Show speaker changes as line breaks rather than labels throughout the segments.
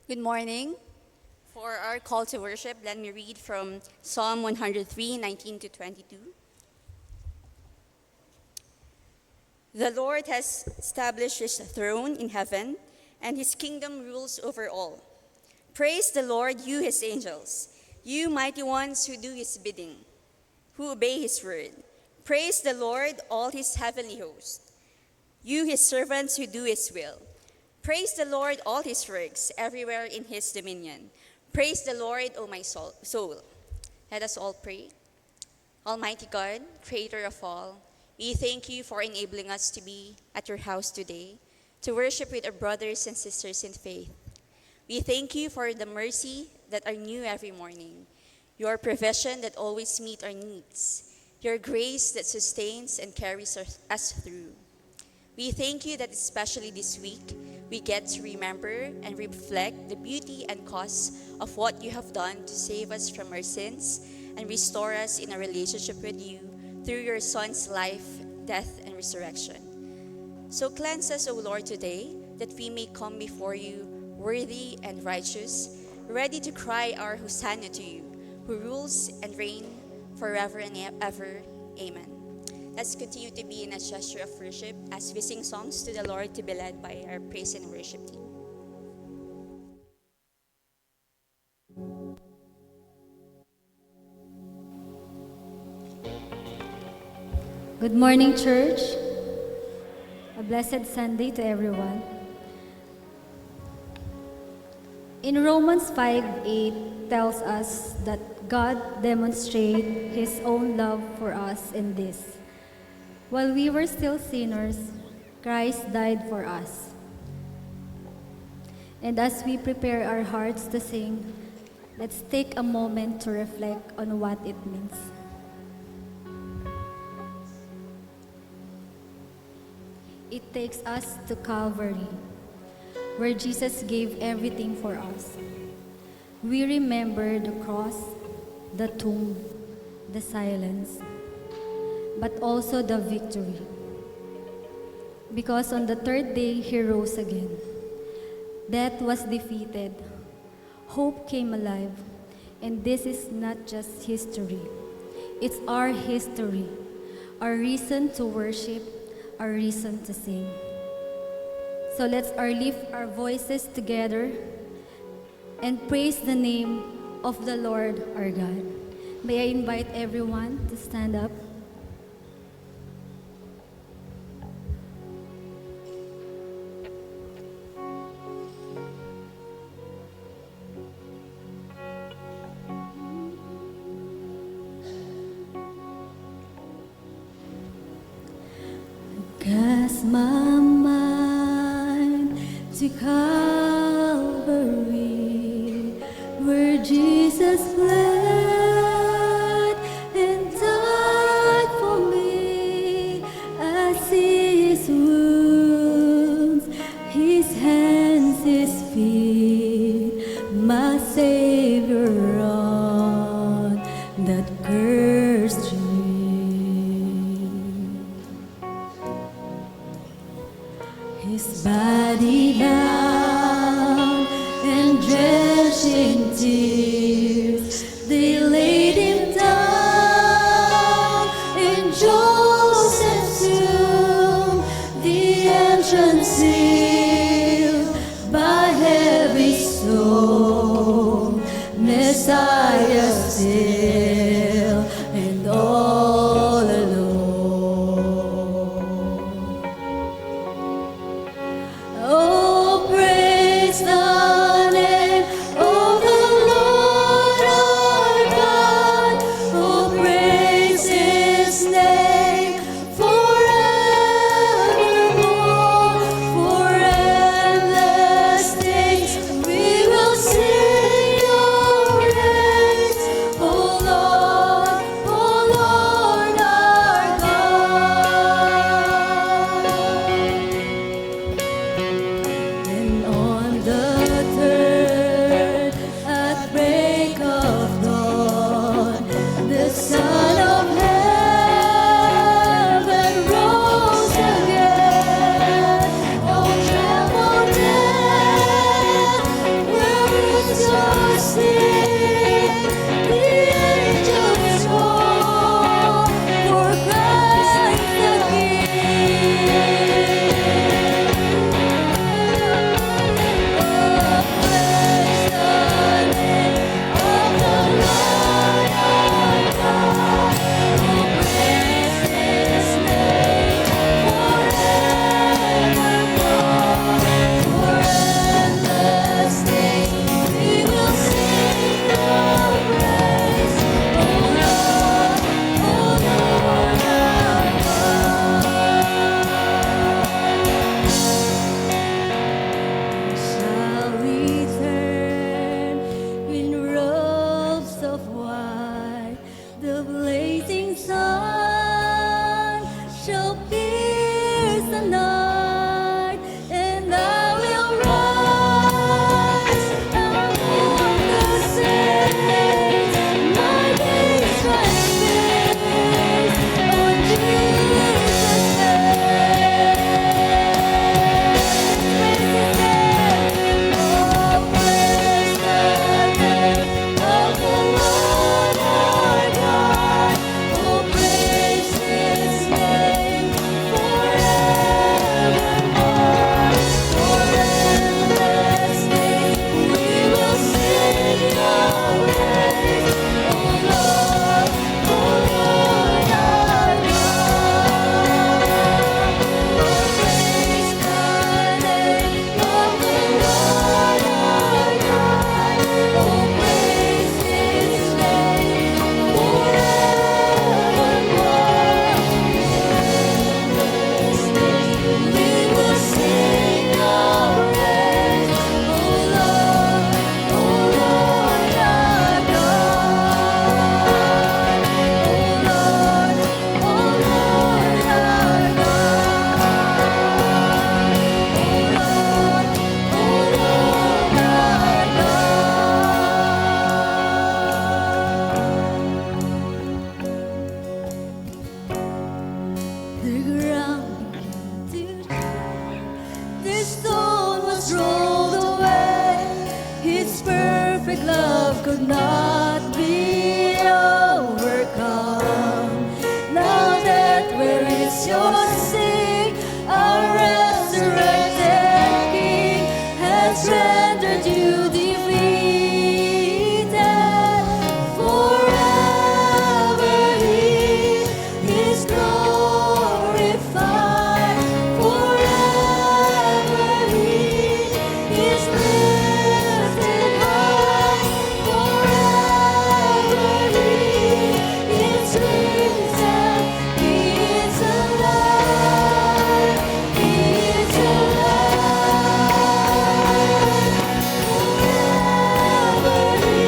Good morning. For our call to worship, let me read from Psalm 103, 19 to 22. The Lord has established his throne in heaven, and his kingdom rules over all. Praise the Lord, you his angels, you mighty ones who do his bidding, who obey his word. Praise the Lord, all his heavenly host, you his servants who do his will. Praise the Lord, all his works, everywhere in his dominion. Praise the Lord, O my soul. Let us all pray. Almighty God, creator of all, we thank you for enabling us to be at your house today, to worship with our brothers and sisters in faith. We thank you for the mercy that are new every morning, your provision that always meet our needs, your grace that sustains and carries us through. We thank you that especially this week, we get to remember and reflect the beauty and cost of what you have done to save us from our sins and restore us in a relationship with you through your Son's life, death, and resurrection. So cleanse us, O Lord, today, that we may come before you worthy and righteous, ready to cry our Hosanna to you, who rules and reigns forever and ever. Amen. Let's continue to be in a gesture of worship as we sing songs to the Lord to be led by our praise and worship team.
Good morning, church. A blessed Sunday to everyone. In Romans 5:8 tells us that God demonstrates his own love for us in this. While we were still sinners, Christ died for us. And as we prepare our hearts to sing, let's take a moment to reflect on what it means. It takes us to Calvary, where Jesus gave everything for us. We remember the cross, the tomb, the silence, but also the victory. Because on the third day, he rose again. Death was defeated. Hope came alive. And this is not just history. It's our history, our reason to worship, our reason to sing. So let's lift our voices together and praise the name of the Lord our God. May I invite everyone to stand up. Cast my mind to Calvary, where Jesus bled and died for me. I see his wounds, his hands, his feet, my Savior on that cursed tree. His body bound and drenched in tears, they laid him down in Joseph's tomb, the entrance sealed by heavy stone. Messiah still and all alone. Oh, could not be overcome. Now that where is your sting, our resurrected King has rendered you defeated. Forever He is glorified. Forever He is lifted high. Forever He is risen. He is alive. He is alive. Forever He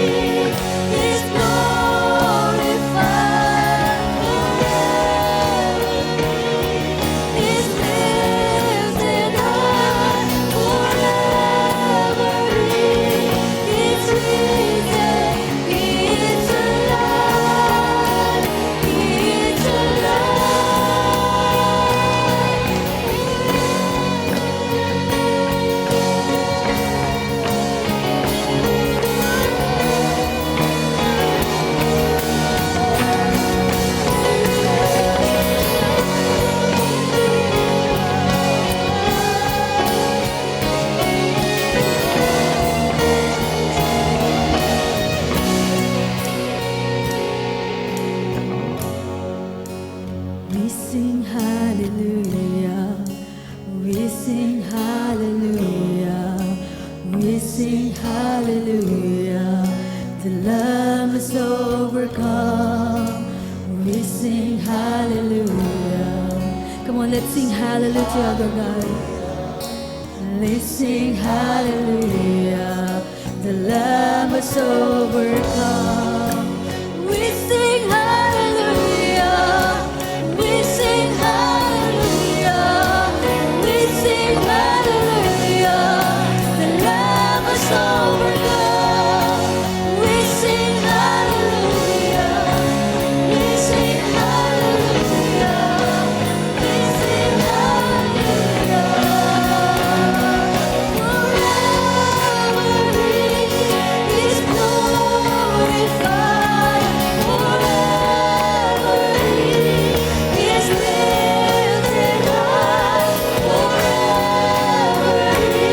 is glorified. Forever He is lifted high. Forever He is risen. He is alive. He is We sing hallelujah, we sing hallelujah, we sing hallelujah. The Lamb is overcome. We sing hallelujah. Come on, let's sing hallelujah to our God. Let's sing hallelujah. The Lamb is overcome. We sing hallelujah. We sing hallelujah. We sing hallelujah. The Lamb is overcome. We sing hallelujah. We sing hallelujah. We sing hallelujah. Forever He is glorified. Forever He is lifted high. Forever He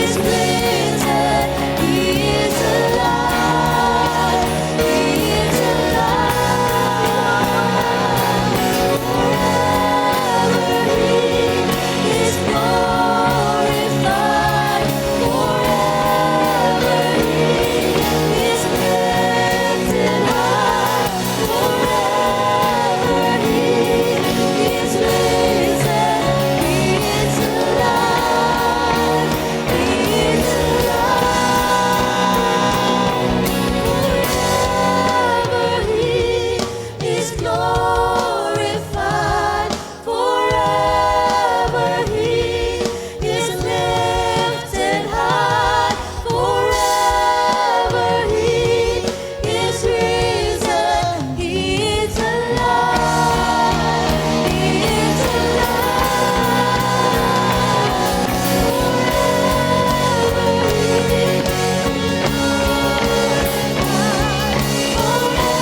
is risen. He is alive. He is alive. Forever He is glorified. Forever He is lifted high. Forever He is risen. He is alive. He is alive. Forever He is glorified. Forever He is lifted high. Forever He is risen. He is alive. He is alive. Forever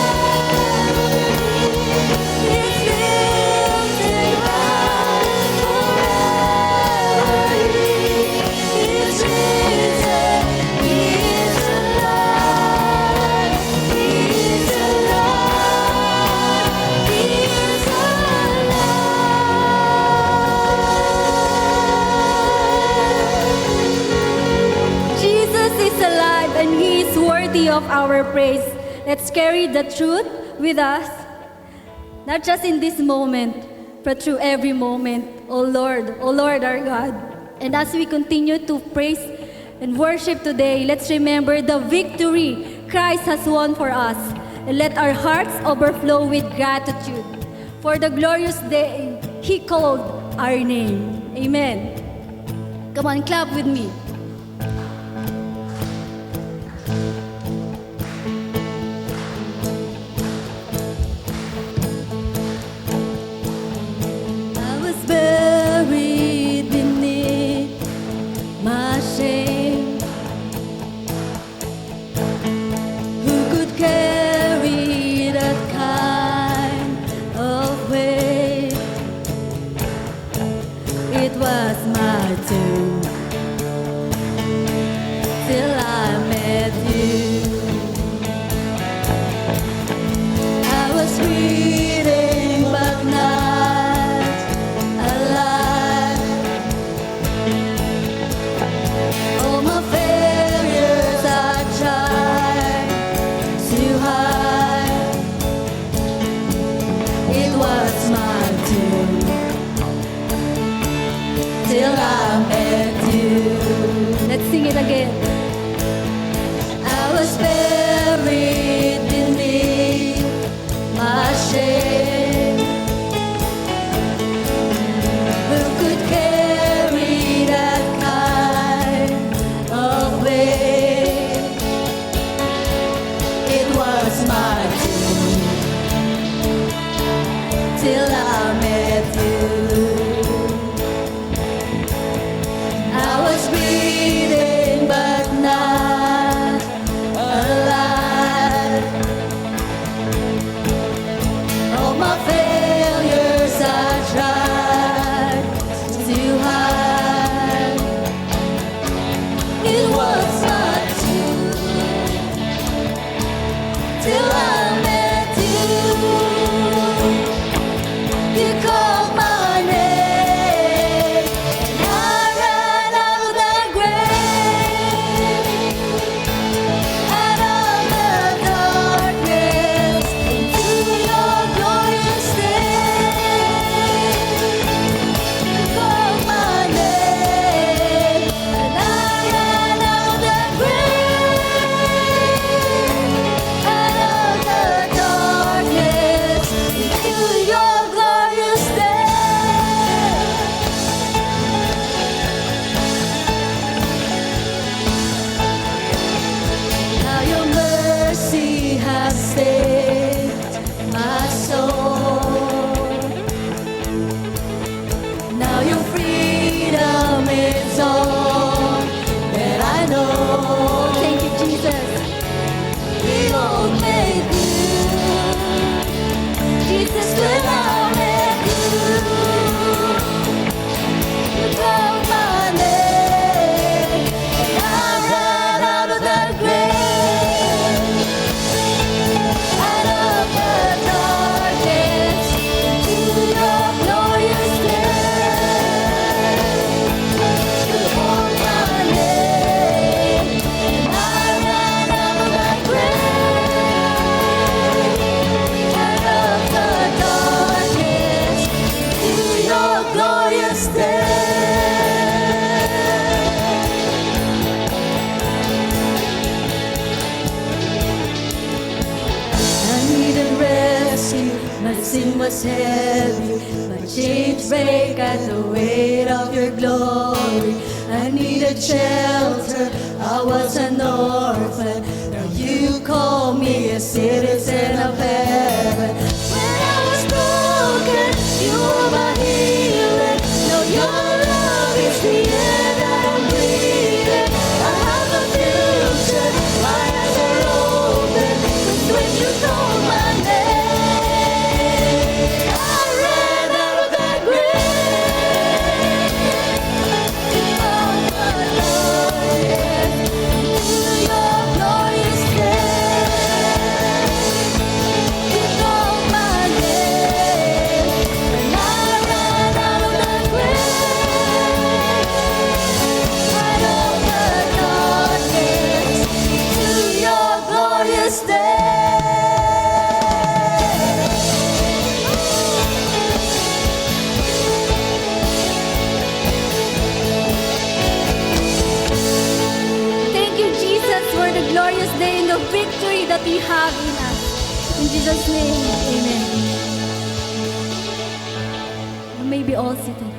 He is glorified. Forever He is lifted high. Forever He is risen. He is alive. He is alive. He is alive. Jesus is alive and He is worthy of our praise. Let's carry the truth with us, not just in this moment, but through every moment. O Lord our God. And as we continue to praise and worship today, let's remember the victory Christ has won for us. And let our hearts overflow with gratitude for the glorious day He called our name. Amen. Come on, clap with me. I was buried beneath my shame.
was my doom till I met you.
Let's sing it again.
I was buried beneath my shame. Who could carry that kind of weight? It was my doom till I met you. I was breathing but not alive. All my failures I tried to hide. It was not true till I met you. You called my name, and I ran out of the grave, out of the darkness, into your glorious day. You called my name, and I ran out of the grave, out of the darkness, into your glorious day. Now your mercy has saved my soul. Now your freedom is all that I know.
Thank you, Jesus.
We all made you, Jesus, when I met you. You called my name, and I ran out of the grave, out of the darkness, into your glorious day. You called my name, and I ran out of the grave, out of the darkness, into your glorious day. I needed rescue, my sin was heavy, my chains break at the weight of your glory. I needed shelter, I was an orphan, now you call me a citizen of heaven. When I was broken, you were my healing, now your love is the air that I'm breathing. I have a future, my eyes are open, 'cause when you called my name, I ran out of that grave. You called my name, into your glorious day. You called my name, and I ran out of that grave, out of the darkness, into your glorious day.
Thank you, Jesus, for the glorious day and the victory that we have in us. In Jesus' name, amen. You may be all seated.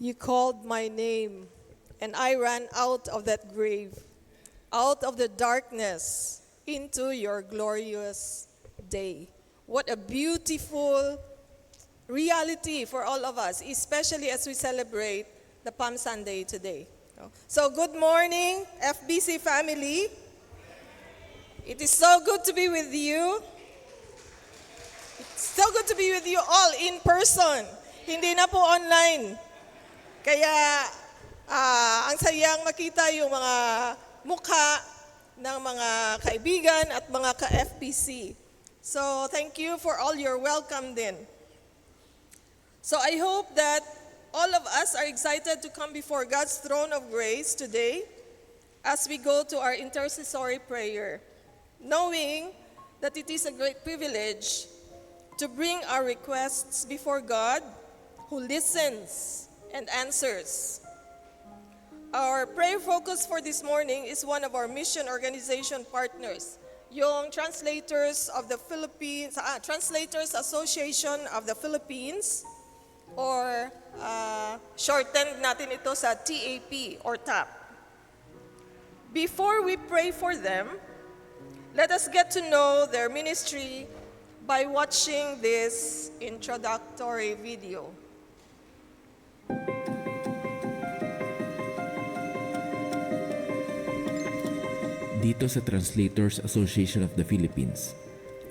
You called my name, and I ran out of that grave, out of the darkness, into your glorious day. What a beautiful reality for all of us, especially as we celebrate the Palm Sunday today. So good morning, FBC family. It is so good to be with you. It's so good to be with you all in person. Hindi na po online. Kaya ang sayang makita yung mga mukha ng mga kaibigan at mga ka-FPC. So thank you for all your welcome din. So I hope that all of us are excited to come before God's throne of grace today as we go to our intercessory prayer, knowing that it is a great privilege to bring our requests before God, who listens and answers. Our prayer focus for this morning is one of our mission organization partners, yung Translators of the Philippines, Translators Association of the Philippines, or shortened natin ito sa TAP or TAP. Before we pray for them, let us get to know their ministry by watching this introductory video.
Dito sa Translators Association of the Philippines,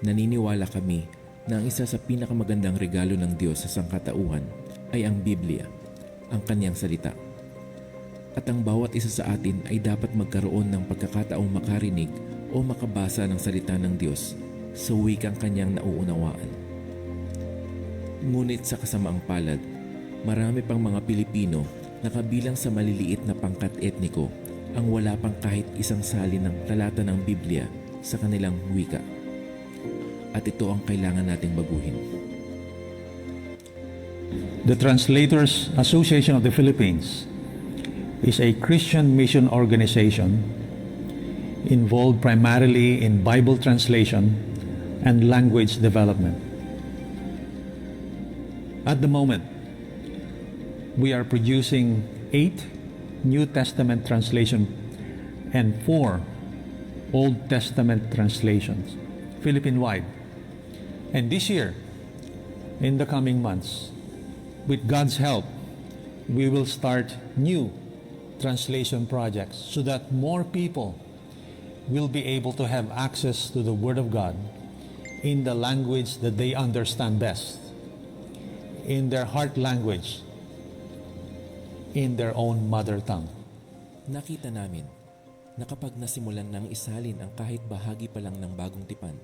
naniniwala kami na ang isa sa pinakamagandang regalo ng Diyos sa sangkatauhan ay ang Biblia, ang kanyang salita. At ang bawat isa sa atin ay dapat magkaroon ng pagkakataong makarinig o makabasa ng salita ng Diyos sa wikang kanyang nauunawaan. Ngunit sa kasamaang palad, marami pang mga Pilipino na kabilang sa maliliit na pangkat etniko ang wala pang kahit isang salin ng talata ng Biblia sa kanilang wika. At ito ang kailangan nating baguhin.
The Translators Association of the Philippines is a Christian mission organization involved primarily in Bible translation and language development. At the moment, we are producing 8 New Testament translation and 4 Old Testament translations, Philippine-wide. And this year, in the coming months, with God's help, we will start new translation projects so that more people will be able to have access to the Word of God in the language that they understand best, in their heart language, in their own mother tongue.
Nakita namin na kapag nasimulan ng isalin ang kahit bahagi pa lang ng bagong tipan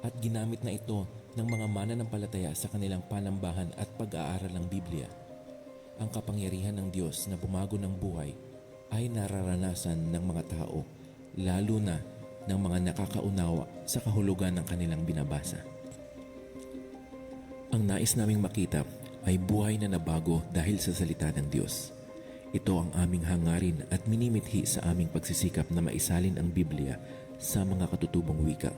at ginamit na ito ng mga mananampalataya sa kanilang panambahan at pag-aaral ng Biblia, ang kapangyarihan ng Diyos na bumago ng buhay ay nararanasan ng mga tao, lalo na ng mga nakakaunawa sa kahulugan ng kanilang binabasa. Ang nais naming makita ay buhay na nabago dahil sa salita ng Diyos. Ito ang aming hangarin at minimithi sa aming pagsisikap na maisalin ang Biblia sa mga katutubong wika.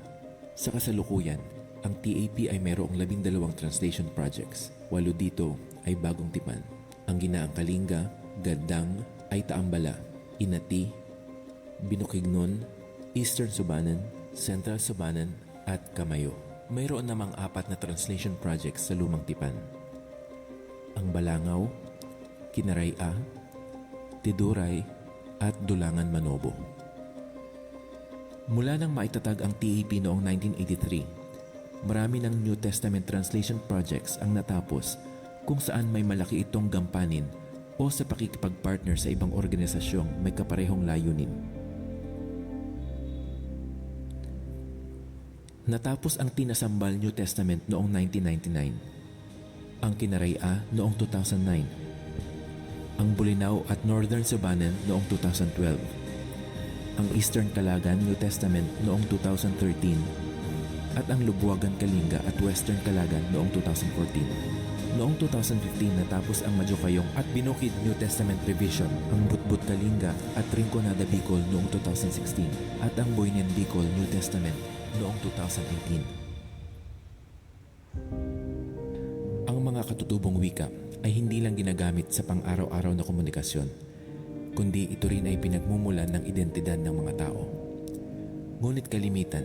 Sa kasalukuyan, ang TAP ay mayroong 12 translation projects. 8 dito ay bagong tipan. Ang Ginaang Kalinga, Gandang, ay Taambala, Inati, Binukignon, Eastern Subanan, Central Subanan, at Kamayo. Mayroon namang 4 na translation projects sa lumang tipan. Ang Balangaw, Kinaray-a, Tiduray, at Dulangan Manobo. Mula nang maitatag ang TAP noong 1983, marami ng New Testament translation projects ang natapos kung saan may malaki itong gampanin o sa pakikipag-partner sa ibang organisasyong may kaparehong layunin. Natapos ang Tinasambal New Testament noong 1999, ang Kinaray-a noong 2009, ang Bulinaw at Northern Subanan noong 2012, ang Eastern Calagan New Testament noong 2013, at ang Lubuagan Kalinga at Western Calagan noong 2014. Noong 2015 natapos ang Majokayong at Binukid New Testament Revision, ang Butbut Kalinga at Rinconada Bicol noong 2016, at ang Boynian Bicol New Testament noong 2018. Ang mga katutubong wika ay hindi lang ginagamit sa pang-araw-araw na komunikasyon, kundi ito rin ay pinagmumulan ng identidad ng mga tao. Ngunit kalimitan,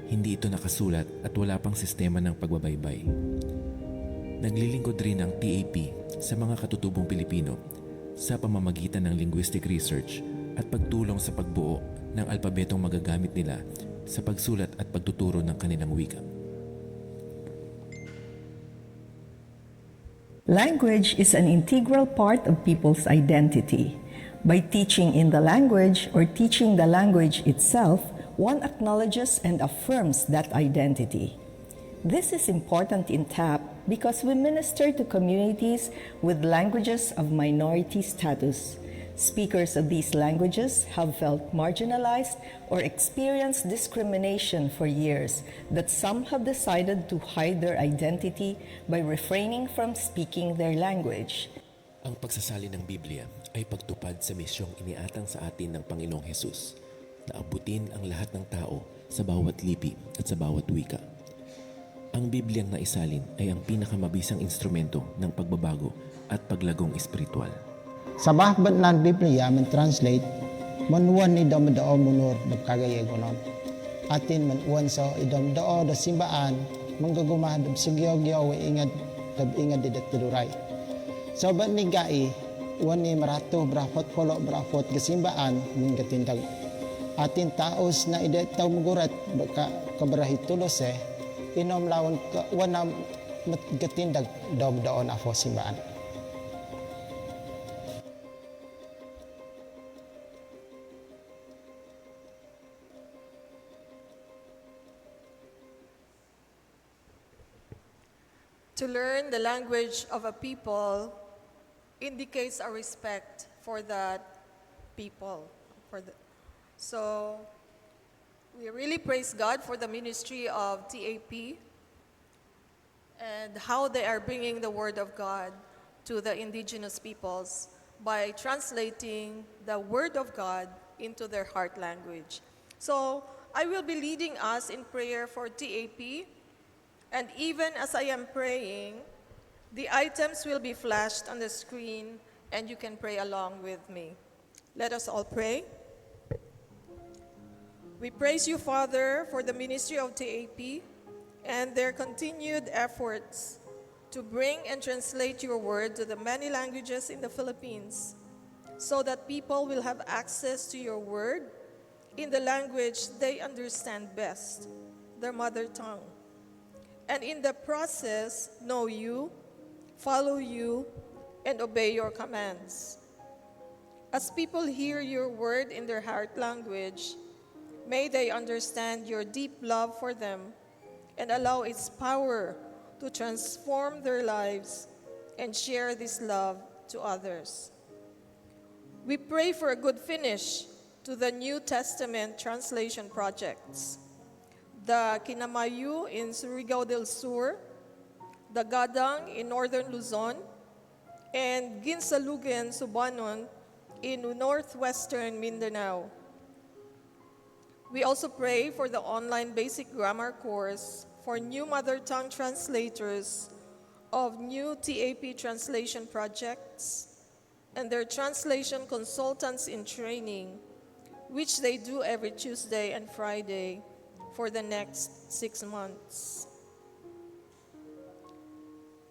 hindi ito nakasulat at wala pang sistema ng pagbabaybay. Naglilingkod rin ang TAP sa mga katutubong Pilipino sa pamamagitan ng linguistic research at pagtulong sa pagbuo ng alpabetong magagamit nila sa pagsulat at pagtuturo ng kanilang wika.
Language is an integral part of people's identity. By teaching in the language or teaching the language itself, one acknowledges and affirms that identity. This is important in TAP because we minister to communities with languages of minority status. Speakers of these languages have felt marginalized or experienced discrimination for years that some have decided to hide their identity by refraining from speaking their language.
Ang pagsasali ng Biblia ay pagtupad sa misyong iniatang sa atin ng Panginoong Hesus na abutin ang lahat ng tao sa bawat lipi at sa bawat wika. Ang Bibliang naisalin ay ang pinakamabisang instrumento ng pagbabago at paglagong espiritual.
Sa bahban ng Biblia, man-translate, manuwan idam dao munur dapkagay egonon. Atin manuwan sa idam dao da simbaan, manggagumah dab sigyaw-gyaw ingat didat tiduray. So ba ni gai, wan ni marato brafot polo brafot gasimbaan min gatindag. Atin taos na idet taw mugurat baka kabarahit tulos inom lawan ka wanam gatindag daon afo simbaan.
To learn the language of a people indicates a respect for that people. So we really praise God for the ministry of TAP and how they are bringing the Word of God to the indigenous peoples by translating the Word of God into their heart language. So I will be leading us in prayer for TAP. And even as I am praying, the items will be flashed on the screen and you can pray along with me. Let us all pray. We praise you, Father, for the ministry of TAP and their continued efforts to bring and translate your word to the many languages in the Philippines so that people will have access to your word in the language they understand best, their mother tongue. And in the process, know you, follow you, and obey your commands. As people hear your word in their heart language, may they understand your deep love for them and allow its power to transform their lives and share this love to others. We pray for a good finish to the New Testament translation projects. The Kinamayu in Surigao del Sur, the Gadang in Northern Luzon, and Ginsalugen, Subanon in Northwestern Mindanao. We also pray for the online basic grammar course for new mother tongue translators of new TAP translation projects and their translation consultants in training, which they do every Tuesday and Friday for the next 6 months.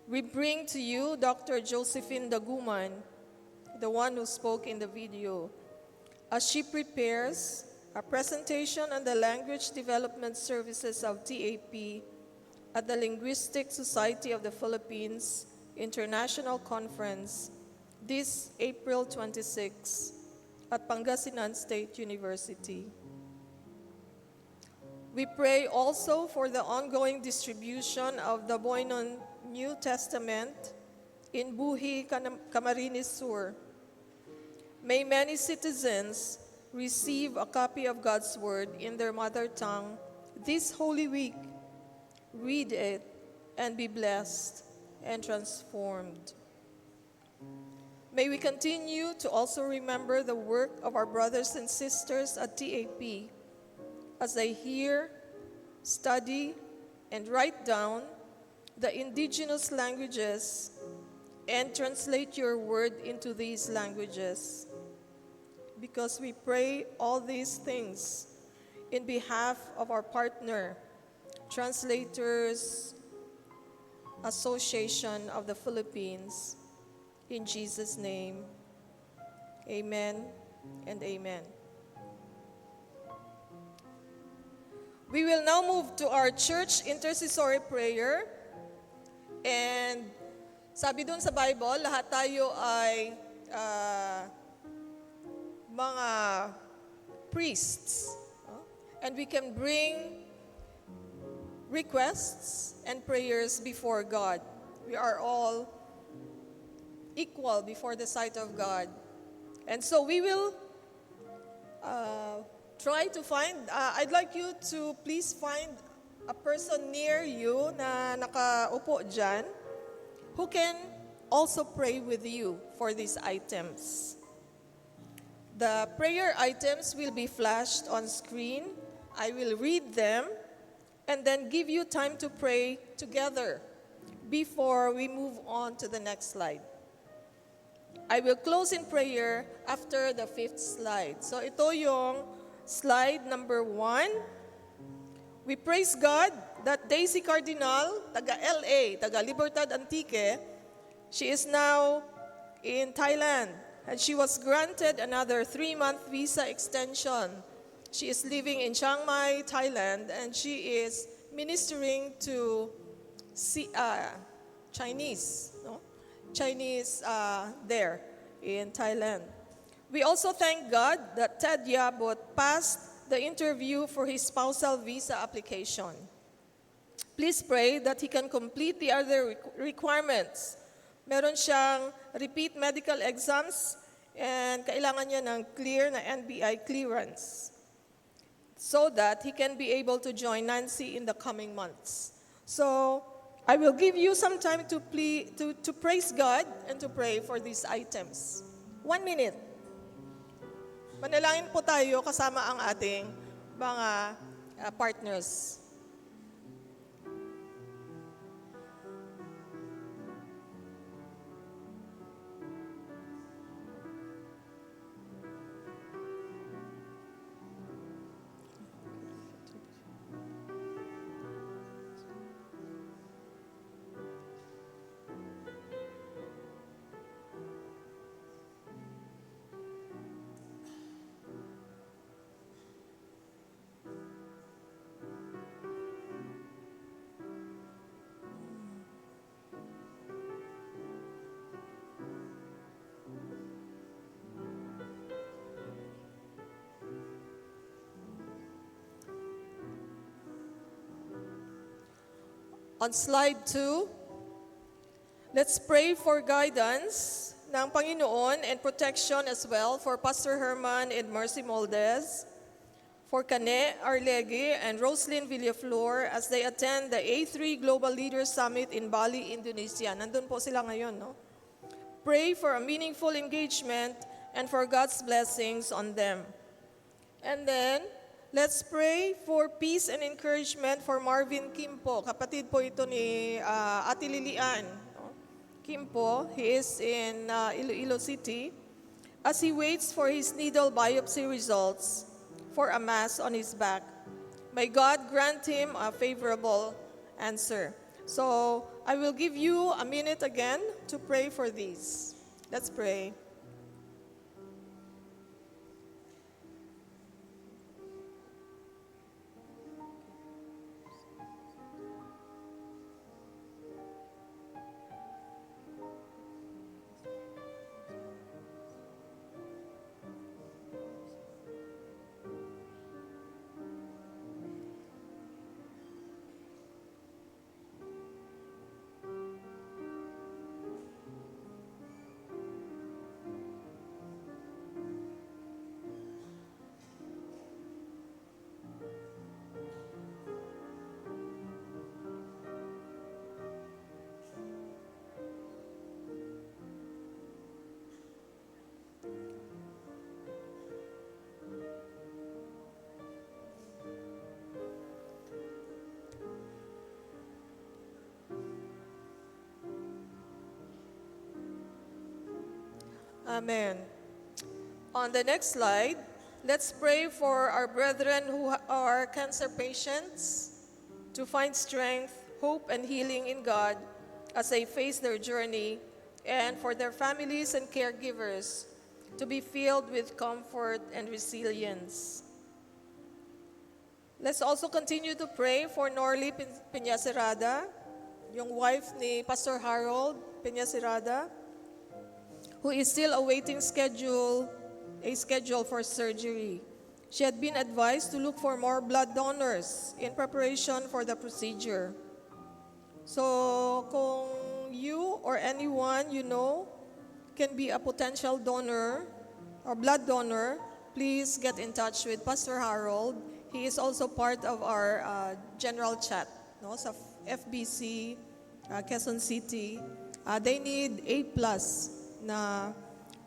We bring to you Dr. Josephine Daguman, the one who spoke in the video, as she prepares a presentation on the language development services of TAP at the Linguistic Society of the Philippines International Conference this April 26 at Pangasinan State University. We pray also for the ongoing distribution of the Boynon New Testament in Buhi, Camarines Sur. May many citizens receive a copy of God's Word in their mother tongue this Holy Week, read it, and be blessed and transformed. May we continue to also remember the work of our brothers and sisters at TAP as they hear, study, and write down the indigenous languages and translate your word into these languages. Because we pray all these things in behalf of our partner, Translators Association of the Philippines. In Jesus' name, amen and amen. We will now move to our church intercessory prayer. And sabi dun sa Bible, lahat tayo ay mga priests. and we can bring requests and prayers before God. We are all equal before the sight of God. And so we will try to find, I'd like you to please find a person near you na nakaupo dyan who can also pray with you for these items. The prayer items will be flashed on screen. I will read them and then give you time to pray together before we move on to the next slide. I will close in prayer after the 5th slide. So ito yung slide number 1. We praise God that Daisy Cardinal, taga LA, taga Libertad Antique, she is now in Thailand and she was granted another 3-month visa extension. She is living in Chiang Mai, Thailand, and she is ministering to Chinese there in Thailand. We also thank God that Ted Yabot passed the interview for his spousal visa application. Please pray that he can complete the other requirements. Meron siyang repeat medical exams and kailangan niya ng clear na NBI clearance so that he can be able to join Nancy in the coming months. So I will give you some time to praise God and to pray for these items. 1 minute. Manalangin po tayo kasama ang ating mga partners. On slide 2, let's pray for guidance ng Panginoon and protection as well for Pastor Herman and Mercy Moldez, for Kane Arlegui and Roslyn Villaflor as they attend the A3 Global Leaders Summit in Bali, Indonesia. Nandun po sila ngayon, no? Pray for a meaningful engagement and for God's blessings on them. And then, let's pray for peace and encouragement for Marvin Kimpo. Kapatid po ito ni Ate Lilian. Kimpo, he is in Iloilo City as he waits for his needle biopsy results for a mass on his back. May God grant him a favorable answer. So, I will give you a minute again to pray for these. Let's pray. Amen. On the next slide, let's pray for our brethren who are cancer patients to find strength, hope, and healing in God as they face their journey, and for their families and caregivers to be filled with comfort and resilience. Let's also continue to pray for Norly Peñacerrada, yung wife ni Pastor Harold Peñacerrada, who is still awaiting a schedule for surgery. She had been advised to look for more blood donors in preparation for the procedure. So, kung you or anyone you know can be a potential donor or blood donor, please get in touch with Pastor Harold. He is also part of our general chat, no, sa FBC, Quezon City. They need A+ na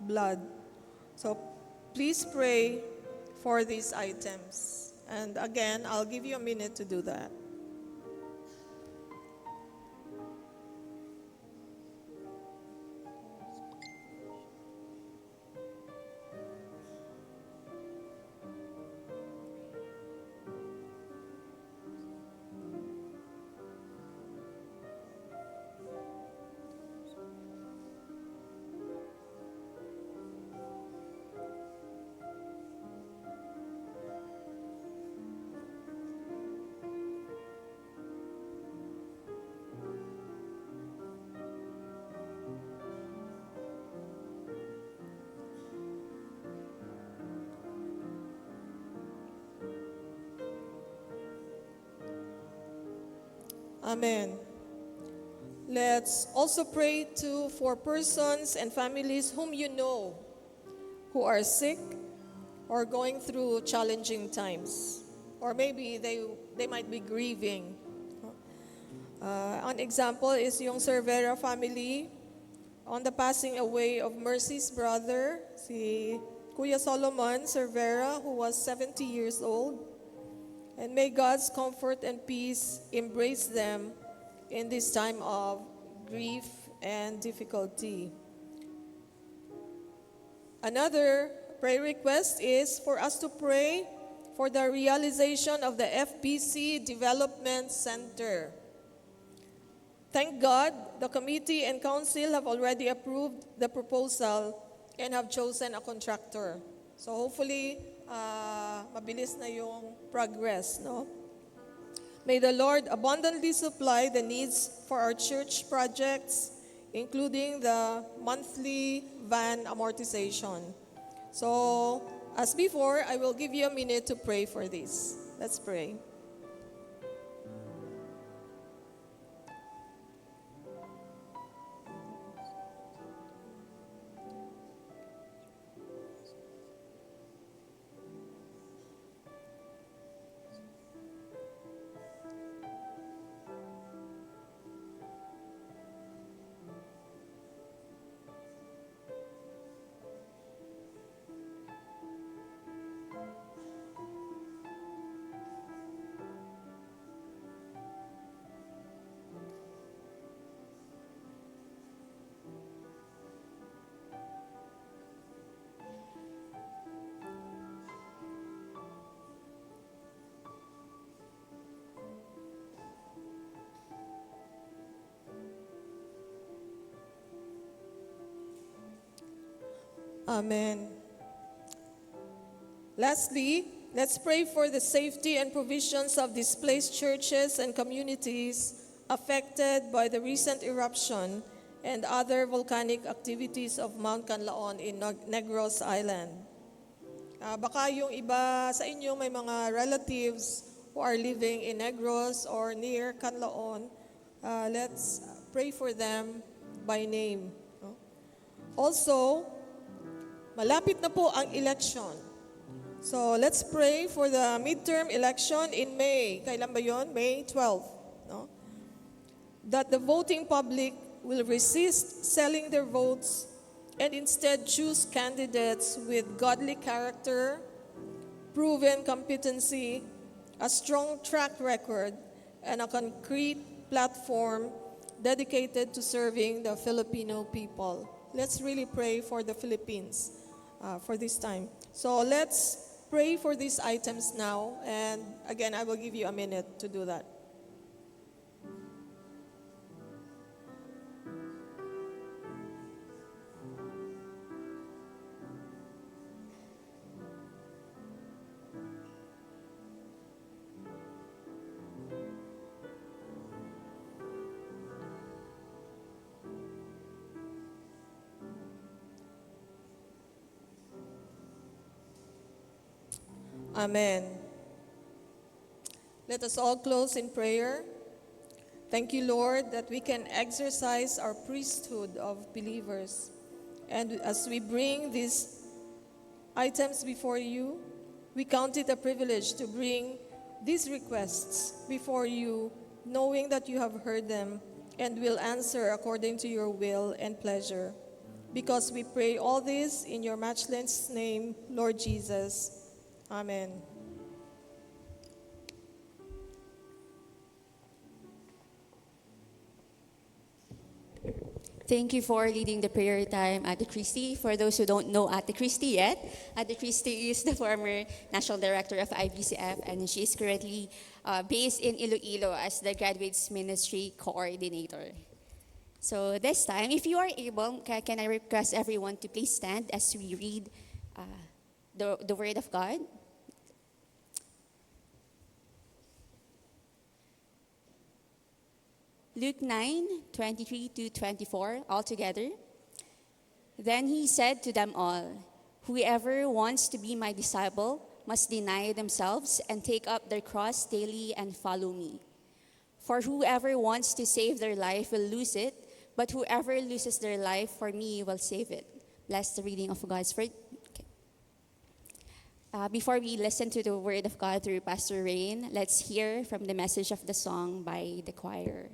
blood. So please pray for these items. And again, I'll give you a minute to do that. Amen. Let's also pray for persons and families whom you know who are sick or going through challenging times. Or maybe they might be grieving. An example is yung Cervera family on the passing away of Mercy's brother, si Kuya Solomon Cervera, who was 70 years old. And may God's comfort and peace embrace them in this time of grief and difficulty. Another prayer request is for us to pray for the realization of the FBC Development Center. Thank God, the committee and council have already approved the proposal and have chosen a contractor. So hopefully, mabilis na yung progress, no? May the Lord abundantly supply the needs for our church projects, including the monthly van amortization. So, as before, I will give you a minute to pray for this. Let's pray. Amen. Lastly, let's pray for the safety and provisions of displaced churches and communities affected by the recent eruption and other volcanic activities of Mount Canlaon in Negros Island. Baka yung iba sa inyo may mga relatives who are living in Negros or near Canlaon. Let's pray for them by name. Also, malapit na po ang election. So let's pray for the midterm election in May. Kailan ba yun? May 12. No? That the voting public will resist selling their votes and instead choose candidates with godly character, proven competency, a strong track record, and a concrete platform dedicated to serving the Filipino people. Let's really pray for the Philippines for this time. So let's pray for these items now, and again, I will give you a minute to do that. Amen. Let us all close in prayer. Thank you, Lord, that we can exercise our priesthood of believers. And as we bring these items before you, we count it a privilege to bring these requests before you, knowing that you have heard them and will answer according to your will and pleasure. Because we pray all this in your matchless name, Lord Jesus. Amen.
Thank you for leading the prayer time, Ate Christy. For those who don't know Ate Christy yet, Ate Christy is the former National Director of IBCF, and she is currently based in Iloilo as the Graduates Ministry Coordinator. So this time, if you are able, can I request everyone to please stand as we read the Word of God? Luke 9:23 to 24, all together. Then he said to them all, "Whoever wants to be my disciple must deny themselves and take up their cross daily and follow me. For whoever wants to save their life will lose it, but whoever loses their life for me will save it." Bless the reading of God's word. Okay. Before we listen to the word of God through Pastor Rain, let's hear from the message of the song by the choir.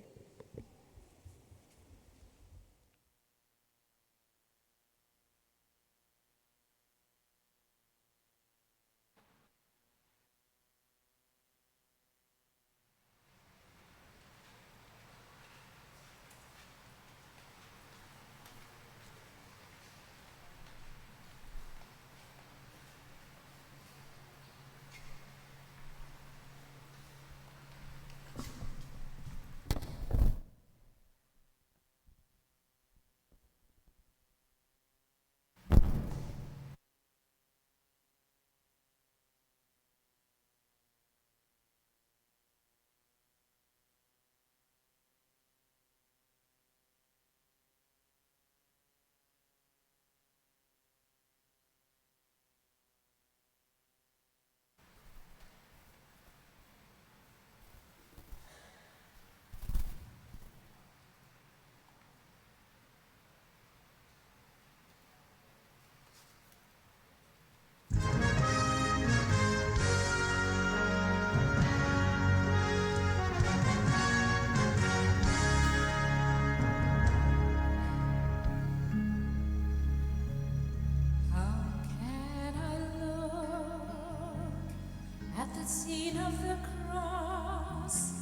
The scene of the cross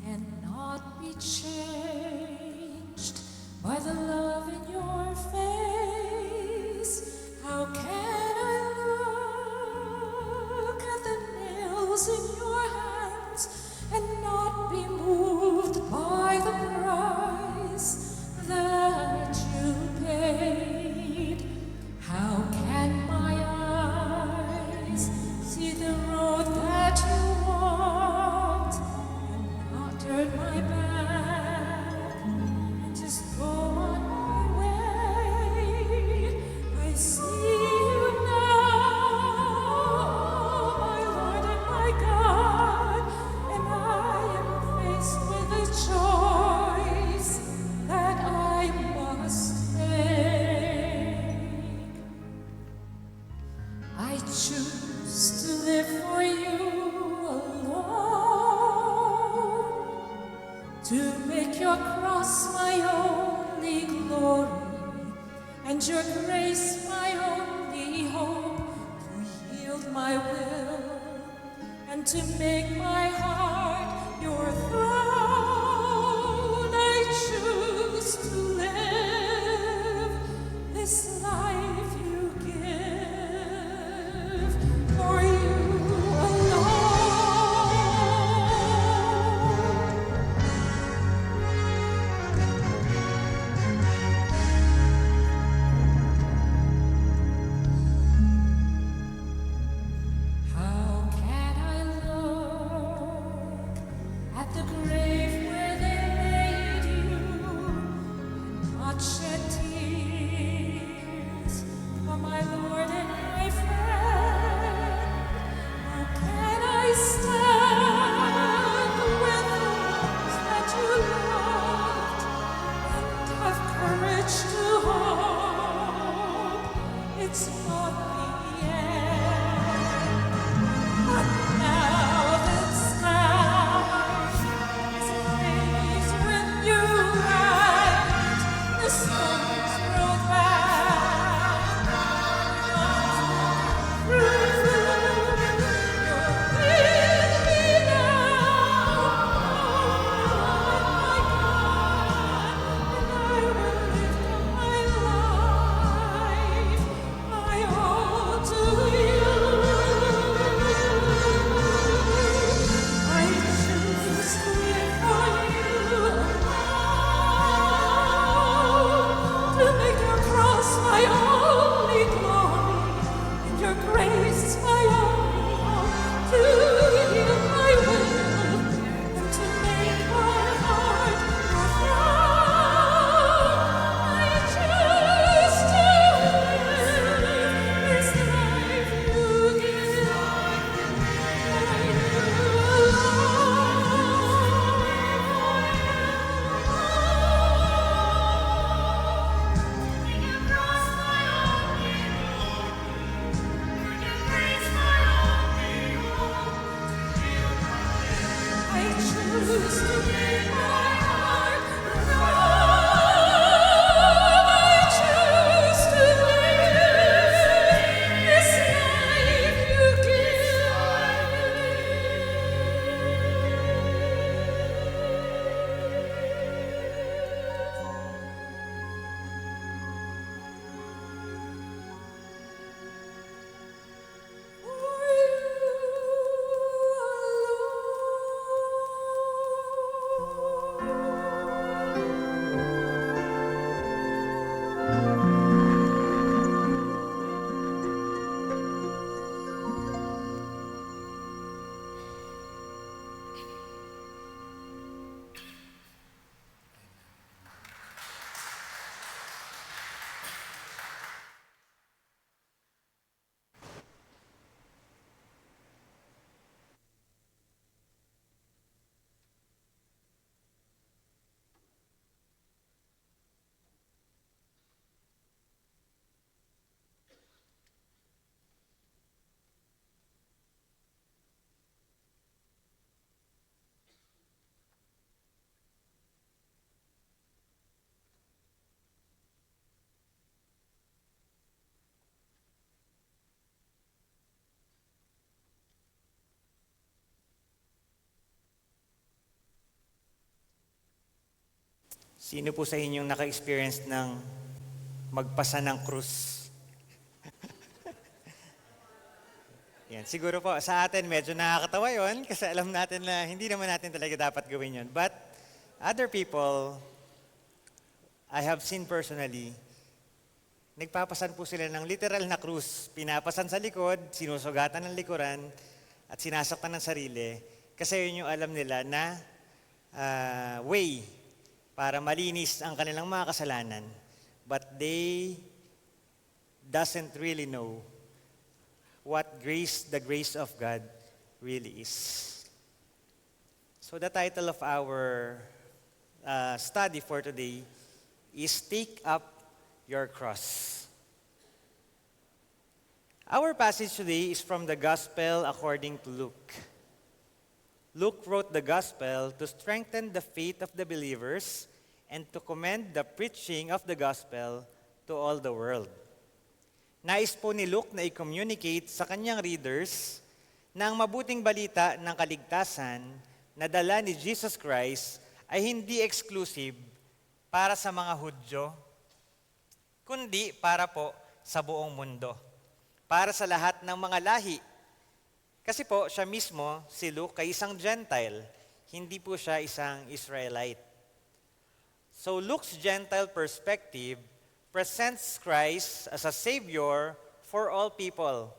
and not be changed by the love in your face. How can I look at the nails in your hands and not be moved by the price that you paid? How can my eyes see the road that you walked and not turn my back and just go on my way? I see you now, my Lord and my God, and I am faced with a choice that I must make. I choose to live for you alone, to make your cross my only glory, and your grace my only hope, to yield my will, and to make my heart your throne. I choose to live this life you give for you alone. How can I look at the
Sino po sa inyong naka-experience ng magpasa ng krus? Yan, siguro po sa atin medyo nakakatawa yon kasi alam natin na hindi naman natin talaga dapat gawin yon. But other people, I have seen personally, nagpapasan po sila ng literal na krus. Pinapasan sa likod, sinusugatan ng likuran, at sinasaktan ng sarili. Kasi yun yung alam nila na way para malinis ang kanilang mga kasalanan. But they doesn't really know what the grace of God really is. So the title of our study for today is Take Up Your Cross. Our passage today is from the Gospel according to Luke. Luke wrote the Gospel to strengthen the faith of the believers and to commend the preaching of the Gospel to all the world. Nais po ni Luke na i-communicate sa kanyang readers na ang mabuting balita ng kaligtasan na dala ni Jesus Christ ay hindi exclusive para sa mga Hudyo, kundi para po sa buong mundo, para sa lahat ng mga lahi. Kasi po, siya mismo, si Luke, ay isang Gentile, hindi po siya isang Israelite. So Luke's Gentile perspective presents Christ as a Savior for all people.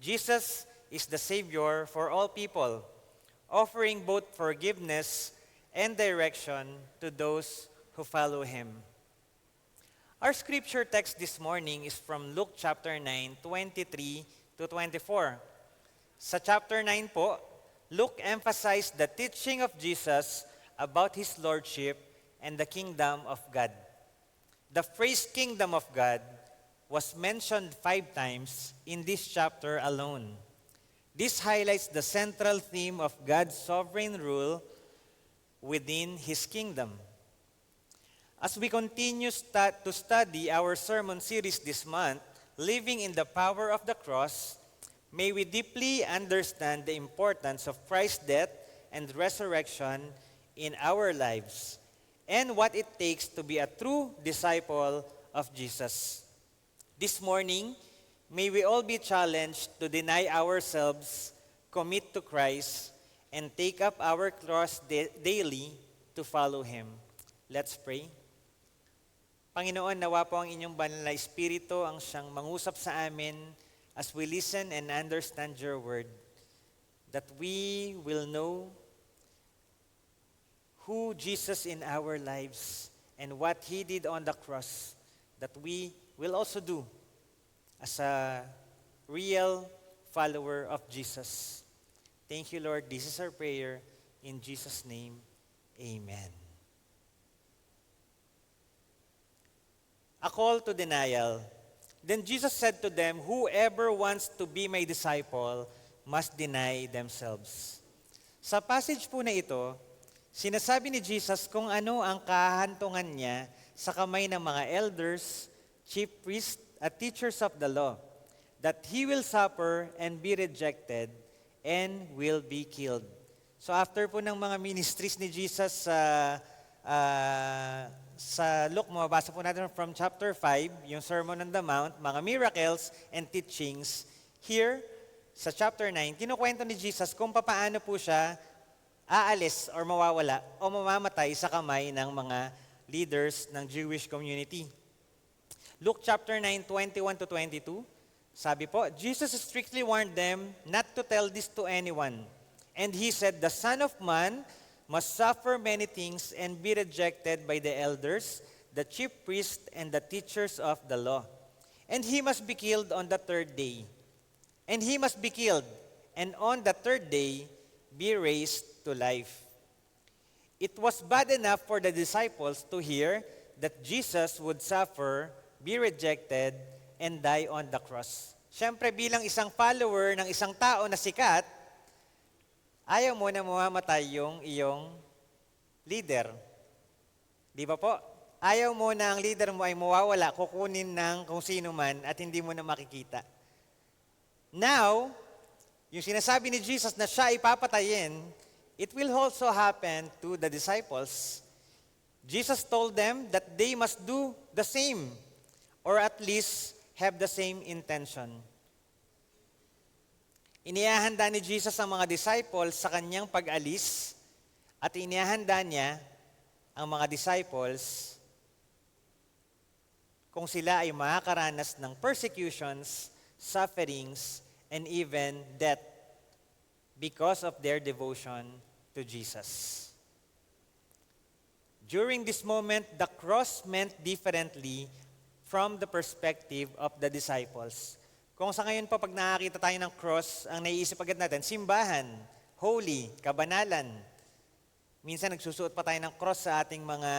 Jesus is the Savior for all people, offering both forgiveness and direction to those who follow Him. Our scripture text this morning is from Luke chapter 9, 23 to 24. Sa chapter 9 po, Luke emphasized the teaching of Jesus about His Lordship and the kingdom of God. The phrase kingdom of God was mentioned 5 times in this chapter alone. This highlights the central theme of God's sovereign rule within His kingdom. As we continue to study our sermon series this month, Living in the Power of the Cross, may we deeply understand the importance of Christ's death and resurrection in our lives, and what it takes to be a true disciple of Jesus. This morning, may we all be challenged to deny ourselves, commit to Christ, and take up our cross daily to follow Him. Let's pray. Panginoon, nawa po ang inyong banal na Espiritu ang siyang mangusap sa amin as we listen and understand your word, that we will know who Jesus in our lives and what He did on the cross, that we will also do as a real follower of Jesus. Thank you, Lord. This is our prayer. In Jesus' name, amen. A call to denial. Then Jesus said to them, "Whoever wants to be my disciple must deny themselves." Sa passage po na ito, sinasabi ni Jesus kung ano ang kahantungan niya sa kamay ng mga elders, chief priests, at teachers of the law, that He will suffer and be rejected and will be killed. So after po ng mga ministries ni Jesus sa Luke, mababasa po natin from chapter 5, yung Sermon on the Mount, mga miracles and teachings. Here, sa chapter 9, kinukwento ni Jesus kung paano po siya aalis or mawawala o mamamatay sa kamay ng mga leaders ng Jewish community. Luke chapter 9, 21 to 22, sabi po, Jesus strictly warned them not to tell this to anyone. And He said, "The Son of Man must suffer many things and be rejected by the elders, the chief priests, and the teachers of the law. And He must be killed on the third day. And He must be killed, and on the third day be raised to life." It was bad enough for the disciples to hear that Jesus would suffer, be rejected, and die on the cross. Siyempre, bilang isang follower ng isang tao na sikat, ayaw mo na mamamatay yung iyong leader. Di ba po? Ayaw mo na ang leader mo ay mawawala, kukunin ng kung sino man at hindi mo na makikita. Now, yung sinasabi ni Jesus na siya ipapatayin, it will also happen to the disciples. Jesus told them that they must do the same, or at least have the same intention. Inihahanda ni Jesus ang mga disciples sa kanyang pag-alis at inihahanda niya ang mga disciples kung sila ay makakaranas ng persecutions, sufferings, and even death because of their devotion to Jesus. During this moment, the cross meant differently from the perspective of the disciples. Kung sa ngayon pa pag nakakita tayo ng cross, ang naiisip agad natin, simbahan, holy, kabanalan. Minsan nagsusuot pa tayo ng cross sa ating mga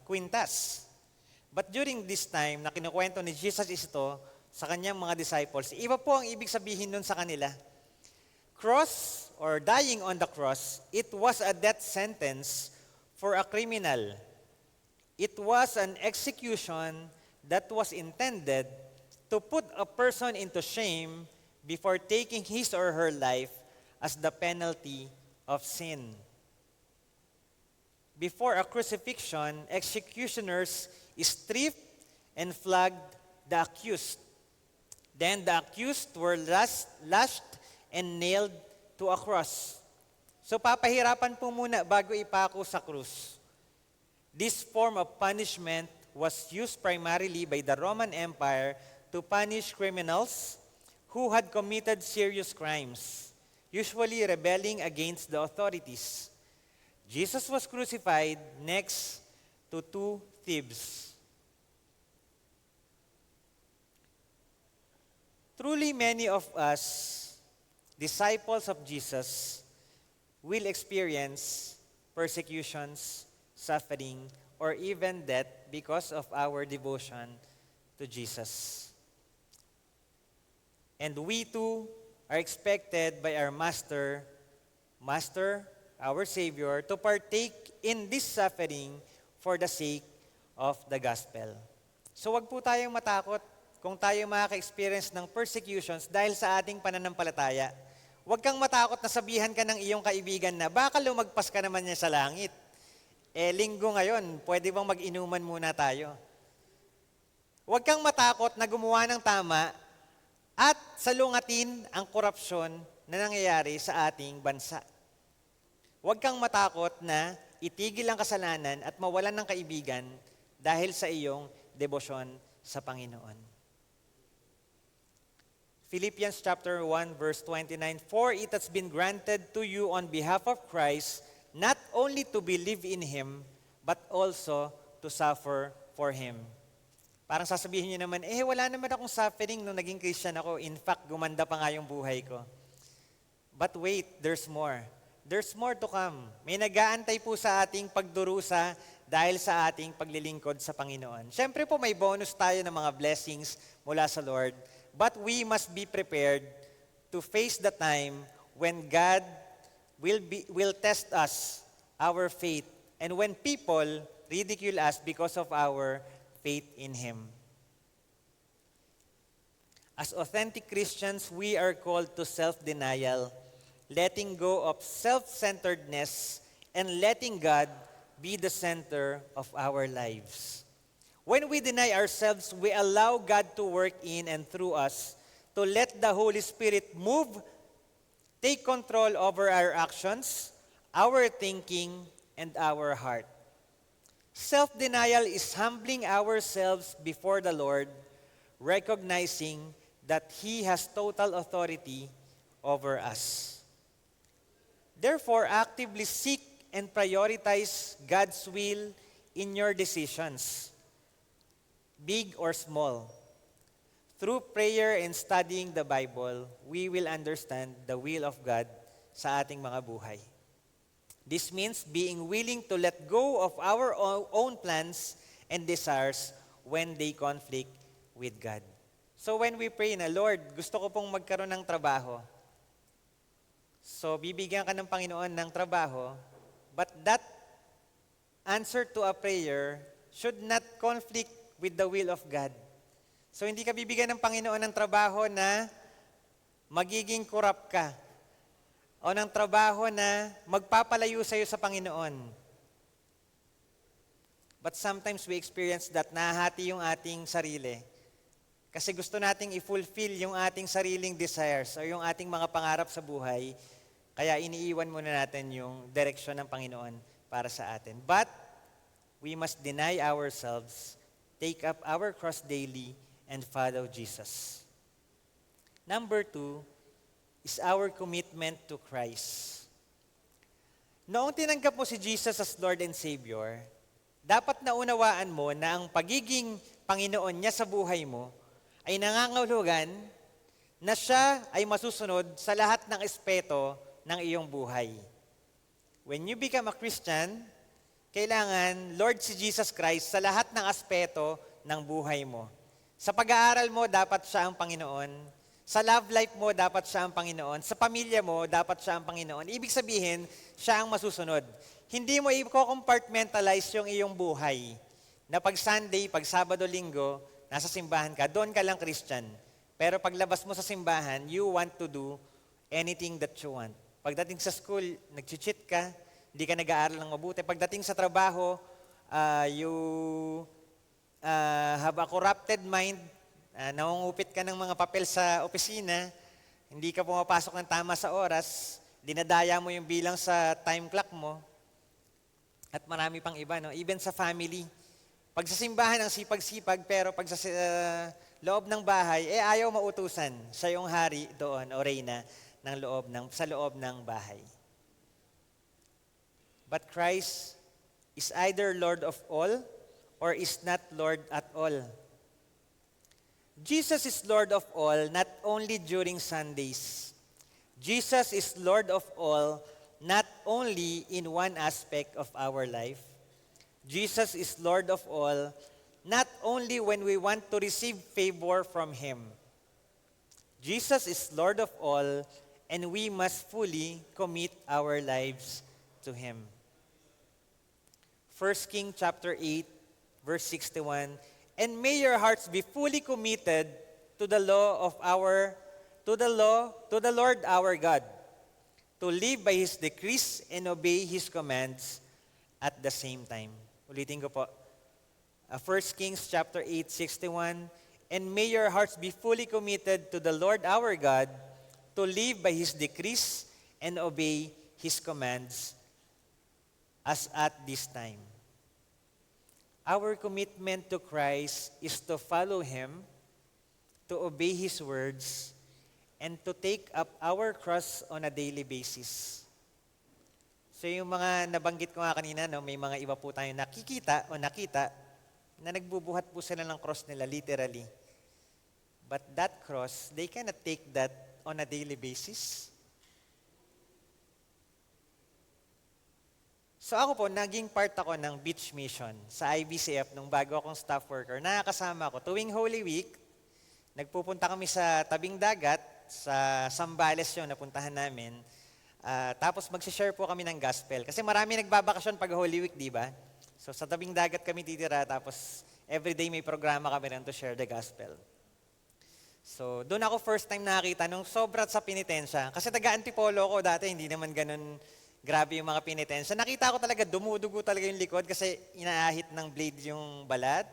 kwintas. But during this time, na kinukwento ni Jesus ito sa kanyang mga disciples, iba po ang ibig sabihin nun sa kanila. Cross or dying on the cross, it was a death sentence for a criminal. It was an execution that was intended to put a person into shame before taking his or her life as the penalty of sin. Before a crucifixion, executioners stripped and flogged the accused. Then the accused were lashed and nailed to a cross. So papahirapan po muna bago ipako sa krus. This form of punishment was used primarily by the Roman Empire to punish criminals who had committed serious crimes, usually rebelling against the authorities. Jesus was crucified next to two thieves. Truly, many of us, disciples of Jesus, will experience persecutions, suffering, or even death because of our devotion to Jesus. And we too are expected by our Master, our Savior, to partake in this suffering for the sake of the gospel. So wag po tayong matakot kung tayo makaka-experience ng persecutions dahil sa ating pananampalataya. Huwag kang matakot na sabihan ka ng iyong kaibigan na baka lumagpas ka naman niya sa langit. Linggo ngayon, pwede bang mag-inuman muna tayo? Huwag kang matakot na gumawa ng tama at salungatin ang korupsyon na nangyayari sa ating bansa. Huwag kang matakot na itigil ang kasalanan at mawalan ng kaibigan dahil sa iyong debosyon sa Panginoon. Philippians chapter 1 verse 29, "For it has been granted to you on behalf of Christ not only to believe in Him, but also to suffer for Him." Parang sasabihin niyo naman, wala naman akong suffering nung naging Christian ako. In fact, gumanda pa nga yung buhay ko. But wait, there's more. There's more to come. May nag-aantay po sa ating pagdurusa dahil sa ating paglilingkod sa Panginoon. Siyempre po may bonus tayo ng mga blessings mula sa Lord. But we must be prepared to face the time when God will test us, our faith, and when people ridicule us because of our faith in Him. As authentic Christians, we are called to self-denial, letting go of self-centeredness, and letting God be the center of our lives. When we deny ourselves, we allow God to work in and through us to let the Holy Spirit move, take control over our actions, our thinking, and our heart. Self-denial is humbling ourselves before the Lord, recognizing that He has total authority over us. Therefore, actively seek and prioritize God's will in your decisions, big or small. Through prayer and studying the Bible, we will understand the will of God sa ating mga buhay. This means being willing to let go of our own plans and desires when they conflict with God. So when we pray na, Lord, gusto ko pong magkaroon ng trabaho. So bibigyan ka ng Panginoon ng trabaho, but that answer to a prayer should not conflict with the will of God. So hindi ka bibigyan ng Panginoon ng trabaho na magiging corrupt ka o ng trabaho na magpapalayo sa iyo sa Panginoon. But sometimes we experience that nahahati yung ating sarili. Kasi gusto nating i-fulfill yung ating sariling desires o yung ating mga pangarap sa buhay, kaya iniiwan muna natin yung direksyon ng Panginoon para sa atin. But we must deny ourselves, take up our cross daily, and follow Jesus. Number 2 is our commitment to Christ. Noong tinanggap mo si Jesus as Lord and Savior, dapat naunawaan mo na ang pagiging Panginoon niya sa buhay mo ay nangangahulugan na siya ay masusunod sa lahat ng aspeto ng iyong buhay. When you become a Christian, kailangan Lord si Jesus Christ sa lahat ng aspeto ng buhay mo. Sa pag-aaral mo, dapat siya ang Panginoon. Sa love life mo, dapat siya ang Panginoon. Sa pamilya mo, dapat siya ang Panginoon. Ibig sabihin, siya ang masusunod. Hindi mo i-compartmentalize yung iyong buhay. Na pag Sunday, pag Sabado, Linggo, nasa simbahan ka, doon ka lang Christian. Pero paglabas mo sa simbahan, you want to do anything that you want. Pagdating sa school, nag-cheat ka, hindi ka nag-aaral ng mabuti. Pagdating sa trabaho, you have a corrupted mind, nangungupit ka ng mga papel sa opisina, hindi ka pumapasok ng tama sa oras, dinadaya mo yung bilang sa time clock mo, at marami pang iba, no? Even sa family. Pag sa simbahan, ang sipag-sipag, pero pag sa loob ng bahay, ayaw mautusan. Siya yung hari doon, o reyna, sa loob ng bahay. But Christ is either Lord of all, or is not Lord at all. Jesus is Lord of all, not only during Sundays. Jesus is Lord of all, not only in one aspect of our life. Jesus is Lord of all, not only when we want to receive favor from Him. Jesus is Lord of all, and we must fully commit our lives to Him. 1 Kings chapter 8, verse 61, and may your hearts be fully committed to the Lord our God, to live by His decrees and obey His commands at the same time. Ulitin ko po. 1 Kings chapter 8, 61, and may your hearts be fully committed to the Lord our God, to live by His decrees and obey His commands as at this time. Our commitment to Christ is to follow Him, to obey His words, and to take up our cross on a daily basis. So yung mga nabanggit ko nga kanina, no, may mga iba po tayong nakikita na nagbubuhat po sila ng cross nila, literally. But that cross, they cannot take that on a daily basis. So ako po, naging part ako ng beach mission sa IBCF nung bago akong staff worker. Nakakasama ko. Tuwing Holy Week, nagpupunta kami sa tabing dagat, sa Zambales yun, napuntahan namin. Tapos mag-share po kami ng gospel. Kasi marami nagbabakasyon pag Holy Week, di ba? So sa tabing dagat kami titira, tapos everyday may programa kami rin to share the gospel. So doon ako first time nakita nung sobrat sa penitensya. Kasi taga-Antipolo ko dati, hindi naman ganun grabe yung mga penitensya. Nakita ko talaga, dumudugo talaga yung likod kasi inaahit ng blade yung balat.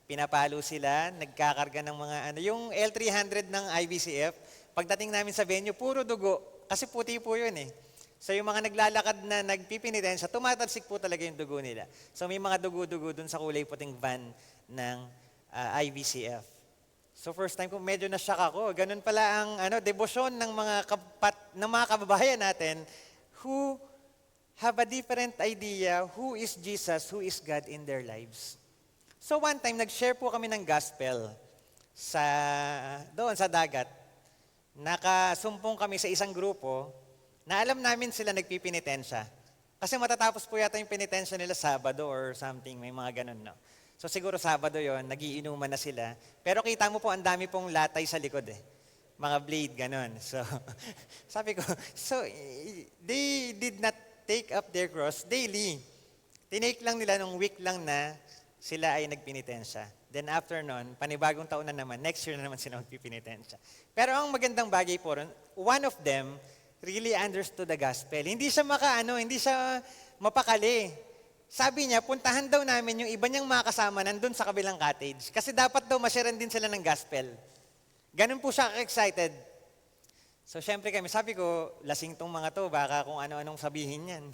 Pinapalo sila, nagkakarga ng mga yung L300 ng IBCF, pagdating namin sa venue, puro dugo. Kasi puti po yun eh. So yung mga naglalakad na nagpipinitensya, tumatalsik po talaga yung dugo nila. So may mga dugo-dugo dun sa kulay puting van ng IBCF. So first time ko, medyo na-shock ako. Ganun pala ang debosyon ng mga kababayan natin who have a different idea who is Jesus, who is God in their lives. So one time, nag-share po kami ng gospel doon sa dagat. Nakasumpong kami sa isang grupo na alam namin sila nagpipinitensya. Kasi matatapos po yata yung penitensya nila Sabado or something, may mga ganun, no? So siguro Sabado yon, nagiinuman na sila. Pero kita mo po, ang dami pong latay sa likod eh. Mga blade, ganun. So sabi ko, so they did not take up their cross daily. Tinake lang nila nung week lang na sila ay nagpinitensya. Then after nun, panibagong taon na naman, next year na naman sila magpipinitensya. Pero ang magandang bagay po ron, one of them really understood the gospel. Hindi siya hindi siya mapakali. sabi niya, puntahan daw namin yung iba niyang mga kasama nandun sa kabilang cottage. Kasi dapat daw masharean din sila ng gospel. Ganun po siya ka-excited. So, syempre kami, sabi ko, lasing tong mga to, baka kung ano-anong sabihin yan.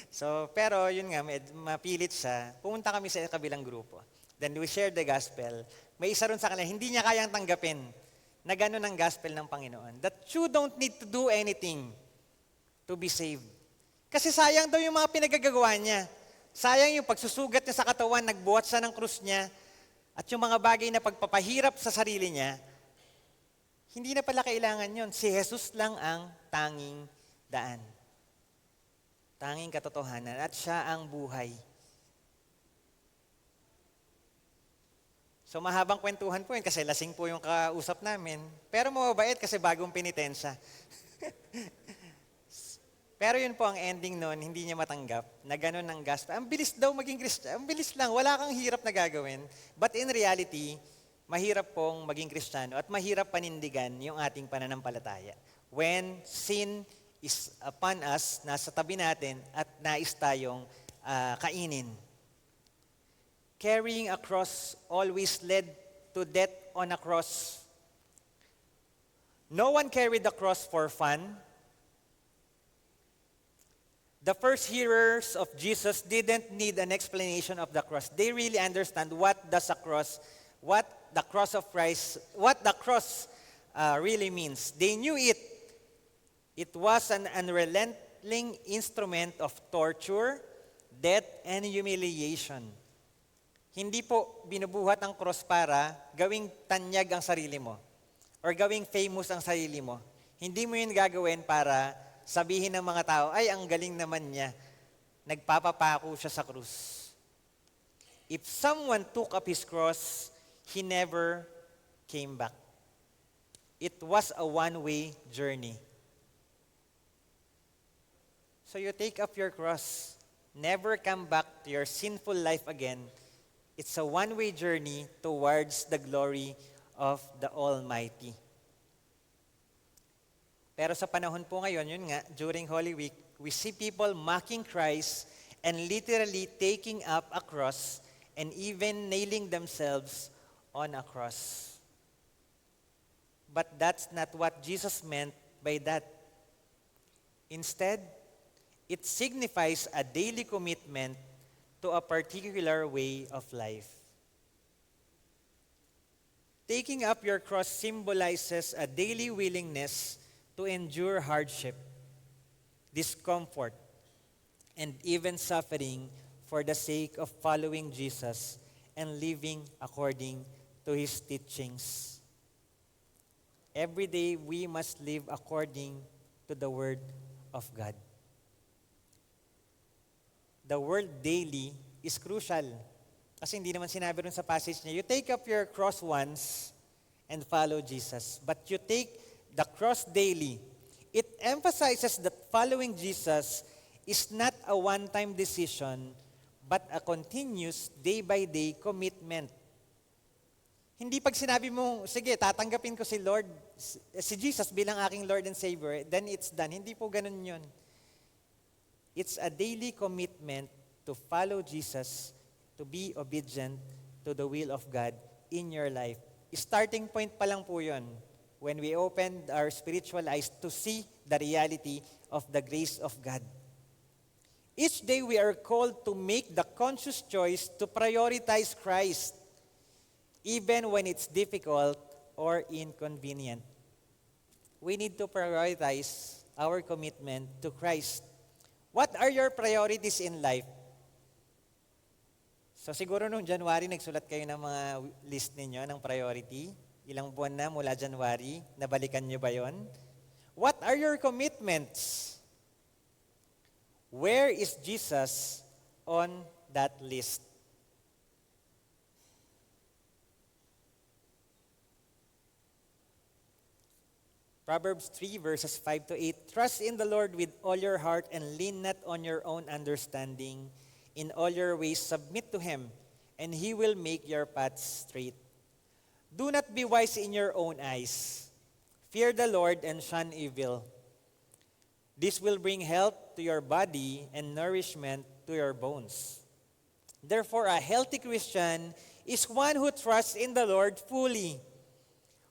So, pero yun nga, mapilit siya. Pumunta kami sa kabilang grupo. Then we shared the gospel. May isa ron sa kanila, hindi niya kayang tanggapin na gano'n ang gospel ng Panginoon. That you don't need to do anything to be saved. Kasi sayang daw yung mga pinagagagawa niya. Sayang yung pagsusugat niya sa katawan, nagbuhat siya ng krus niya, at yung mga bagay na pagpapahirap sa sarili niya, hindi na pala kailangan yon. Si Jesus lang ang tanging daan. Tanging katotohanan, at siya ang buhay. So mahabang kwentuhan po yun kasi lasing po yung kausap namin. Pero mababait kasi bagong penitensya. Pero yun po ang ending nun, hindi niya matanggap na gano'n ang gospel. Ang bilis daw maging Christian. Ang bilis lang, wala kang hirap na gagawin. But in reality, mahirap pong maging Kristiyano at mahirap panindigan yung ating pananampalataya. When sin is upon us, nasa tabi natin at nais tayong kainin. Carrying a cross always led to death on a cross. No one carried the cross for fun. The first hearers of Jesus didn't need an explanation of the cross. They really understand what the cross of Christ, what the cross really means. They knew it. It was an unrelenting instrument of torture, death, and humiliation. Hindi po binubuhat ang cross para gawing tanyag ang sarili mo or gawing famous ang sarili mo. Hindi mo yun gagawin para sabihin ng mga tao, ay, ang galing naman niya. Nagpapapako siya sa krus. If someone took up his cross, he never came back. It was a one-way journey. So you take up your cross, never come back to your sinful life again. It's a one-way journey towards the glory of the Almighty. Pero sa panahon po ngayon, yun nga, during Holy Week, we see people mocking Christ and literally taking up a cross and even nailing themselves on a cross. But that's not what Jesus meant by that. Instead, it signifies a daily commitment to a particular way of life. Taking up your cross symbolizes a daily willingness to endure hardship, discomfort, and even suffering for the sake of following Jesus and living according to His teachings. Every day, we must live according to the Word of God. The word daily is crucial. Kasi hindi naman sinabi rin sa passage niya, you take up your cross once and follow Jesus. But you take the cross daily. It emphasizes that following Jesus is not a one-time decision, but a continuous day-by-day commitment. Hindi pag sinabi mo, sige, tatanggapin ko si Jesus bilang aking Lord and Savior, then it's done. Hindi po ganun yun. It's a daily commitment to follow Jesus, to be obedient to the will of God in your life. Starting point pa lang po yun. When we opened our spiritual eyes to see the reality of the grace of God. Each day we are called to make the conscious choice to prioritize Christ, even when it's difficult or inconvenient. We need to prioritize our commitment to Christ. What are your priorities in life? So siguro nung January, nagsulat kayo ng mga list ninyo ng priority. Ilang buwan na mula January, nabalikan nyo ba yon? What are your commitments? Where is Jesus on that list? Proverbs 3 verses 5 to 8, trust in the Lord with all your heart and lean not on your own understanding. In all your ways submit to Him, and He will make your paths straight. Do not be wise in your own eyes. Fear the Lord and shun evil. This will bring health to your body and nourishment to your bones. Therefore, a healthy Christian is one who trusts in the Lord fully,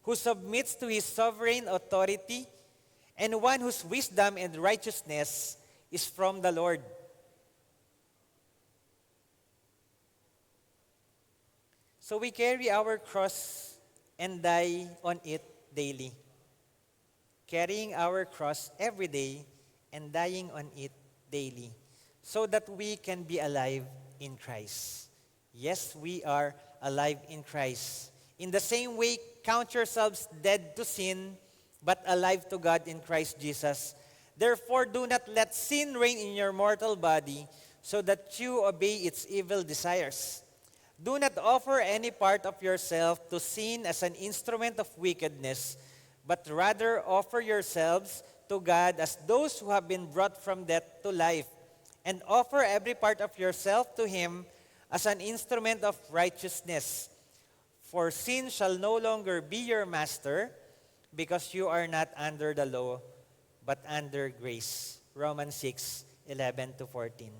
who submits to his sovereign authority, and one whose wisdom and righteousness is from the Lord. So we carry our cross and die on it daily. Carrying our cross every day and dying on it daily, so that we can be alive in Christ. Yes, we are alive in Christ. In the same way, count yourselves dead to sin, but alive to God in Christ Jesus. Therefore, do not let sin reign in your mortal body, so that you obey its evil desires. Do not offer any part of yourself to sin as an instrument of wickedness, but rather offer yourselves to God as those who have been brought from death to life, and offer every part of yourself to Him as an instrument of righteousness. For sin shall no longer be your master, because you are not under the law, but under grace. Romans 6:11-14.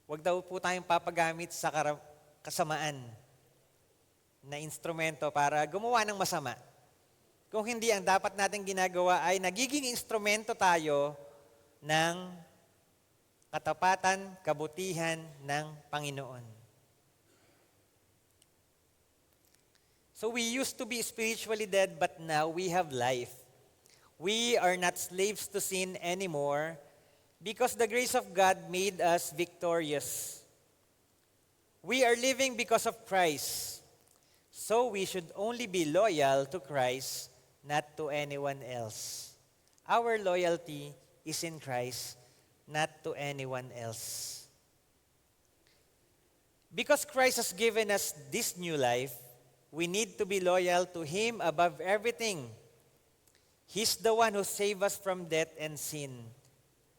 Huwag daw po tayong papagamit sa kasamaan na instrumento para gumawa ng masama. Kung hindi, ang dapat natin ginagawa ay nagiging instrumento tayo ng katapatan, kabutihan ng Panginoon. So we used to be spiritually dead, but now we have life. We are not slaves to sin anymore, because the grace of God made us victorious. We are living because of Christ. So we should only be loyal to Christ, not to anyone else. Our loyalty is in Christ, not to anyone else. Because Christ has given us this new life, we need to be loyal to Him above everything. He's the one who saved us from death and sin.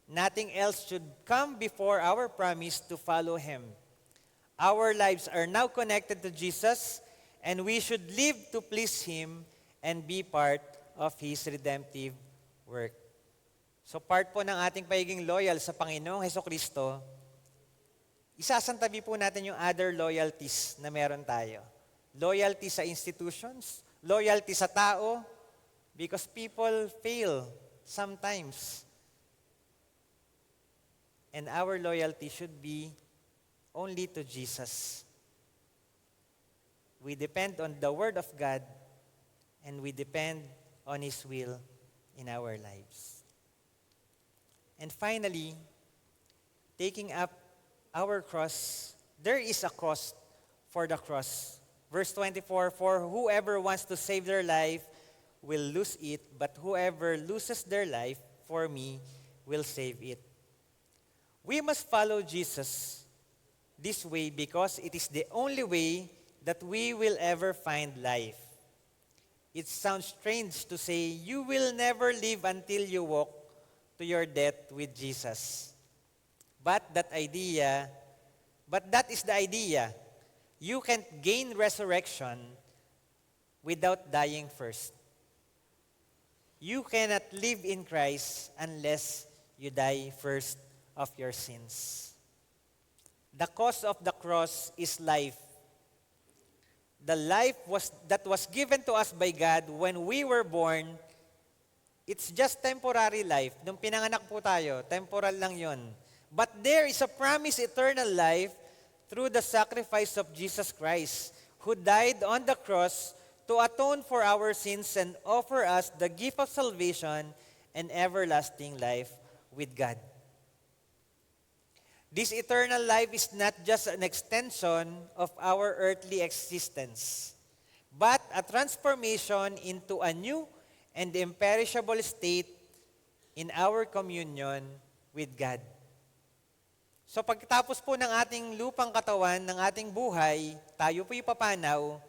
Nothing else should come before our promise to follow Him. Our lives are now connected to Jesus, and we should live to please Him and be part of His redemptive work. So part po ng ating pagiging loyal sa Panginoong Hesukristo, isasantabi po natin yung other loyalties na meron tayo. Loyalty sa institutions, loyalty sa tao, because people fail sometimes. And our loyalty should be only to Jesus. We depend on the Word of God, and we depend on His will in our lives. And finally, taking up our cross, there is a cost for the cross. Verse 24, for whoever wants to save their life will lose it, but whoever loses their life for me will save it. We must follow Jesus this way because it is the only way that we will ever find life. It sounds strange to say you will never live until you walk to your death with Jesus. But that is the idea. You can't gain resurrection without dying first. You cannot live in Christ unless you die first of your sins. The cost of the cross is life. The life that was given to us by God when we were born, it's just temporary life. Nung pinanganak po tayo, temporal lang yon. But there is a promised eternal life through the sacrifice of Jesus Christ, who died on the cross to atone for our sins and offer us the gift of salvation and everlasting life with God. This eternal life is not just an extension of our earthly existence, but a transformation into a new and imperishable state in our communion with God. So pagkatapos po ng ating lupang katawan, ng ating buhay, tayo po'y papanaw,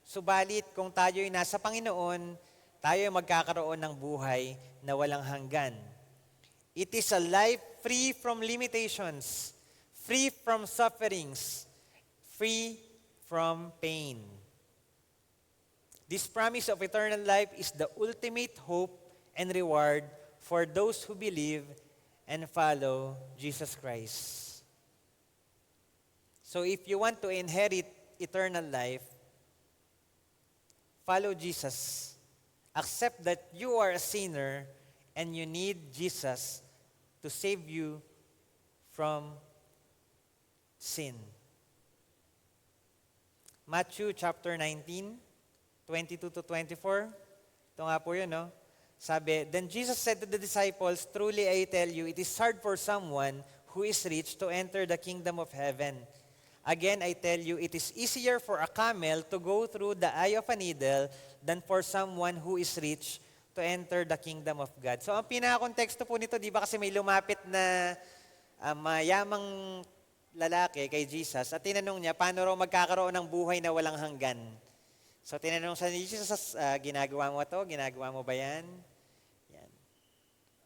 subalit kung tayo'y nasa Panginoon, tayo'y magkakaroon ng buhay na walang hanggan. It is a life free from limitations, free from sufferings, free from pain. This promise of eternal life is the ultimate hope and reward for those who believe and follow Jesus Christ. So if you want to inherit eternal life, follow Jesus. Accept that you are a sinner and you need Jesus to save you from sin. Matthew chapter 19, 22 to 24. Ito nga po yun, no? Sabi, then Jesus said to the disciples, truly I tell you, it is hard for someone who is rich to enter the kingdom of heaven. Again, I tell you, it is easier for a camel to go through the eye of a needle than for someone who is rich to enter the kingdom of God. So, ang pinaka-konteksto po nito, di ba kasi may lumapit na mayamang lalaki kay Jesus at tinanong niya, paano raw magkakaroon ng buhay na walang hanggan? So, tinanong sa ni Jesus, ginagawa mo to? Ginagawa mo ba yan? Yan.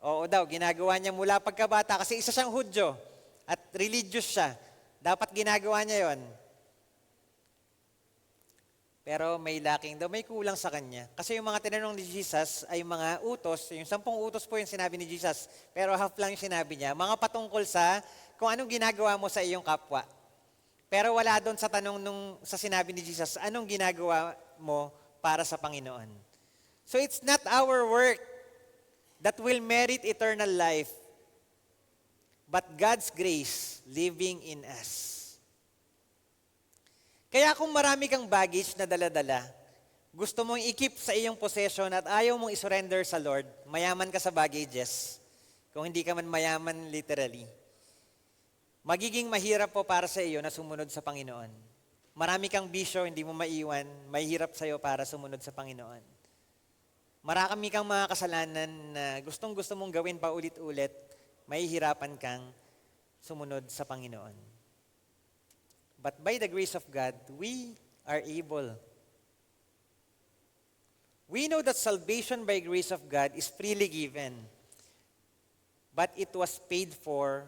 Oo daw, ginagawa niya mula pagkabata kasi isa siyang Hudyo at religious siya. Dapat ginagawa niya yon. Pero may lacking daw, may kulang sa kanya. Kasi yung mga tinanong ni Jesus ay mga utos, yung 10 utos po yung sinabi ni Jesus, pero half lang yung sinabi niya, mga patungkol sa kung anong ginagawa mo sa iyong kapwa. Pero wala doon sa tanong sa sinabi ni Jesus, anong ginagawa mo para sa Panginoon. So it's not our work that will merit eternal life, but God's grace living in us. Kaya kung marami kang baggage na dala-dala, gusto mong i-keep sa iyong possession at ayaw mong isurrender sa Lord, mayaman ka sa baggages, kung hindi ka man mayaman literally, magiging mahirap po para sa iyo na sumunod sa Panginoon. Marami kang bisyo, hindi mo maiwan, mahirap sa iyo para sumunod sa Panginoon. Marami kang mga kasalanan na gustong-gusto mong gawin pa ulit-ulit, mahihirapan kang sumunod sa Panginoon. But by the grace of God, we are able. We know that salvation by grace of God is freely given, but it was paid for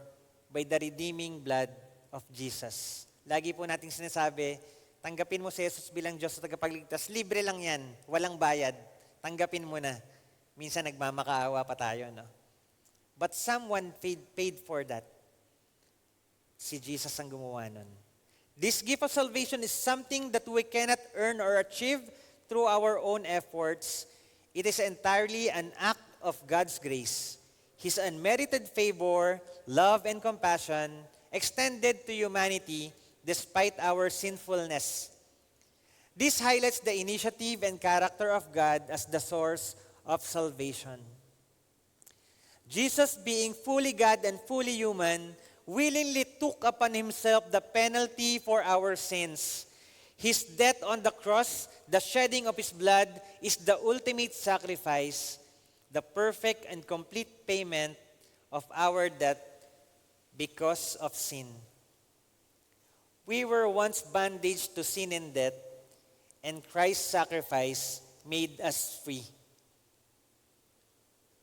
by the redeeming blood of Jesus. Lagi po nating sinasabi, tanggapin mo si Jesus bilang Diyos sa tagapagligtas. Libre lang yan, walang bayad. Tanggapin mo na. Minsan nagmamakaawa pa tayo, no? But someone paid for that. Si Jesus ang gumawa nun. This gift of salvation is something that we cannot earn or achieve through our own efforts. It is entirely an act of God's grace. His unmerited favor, love, and compassion extended to humanity despite our sinfulness. This highlights the initiative and character of God as the source of salvation. Jesus, being fully God and fully human, willingly took upon himself the penalty for our sins. His death on the cross, the shedding of his blood, is the ultimate sacrifice, the perfect and complete payment of our debt because of sin. We were once bondage to sin and death, and Christ's sacrifice made us free.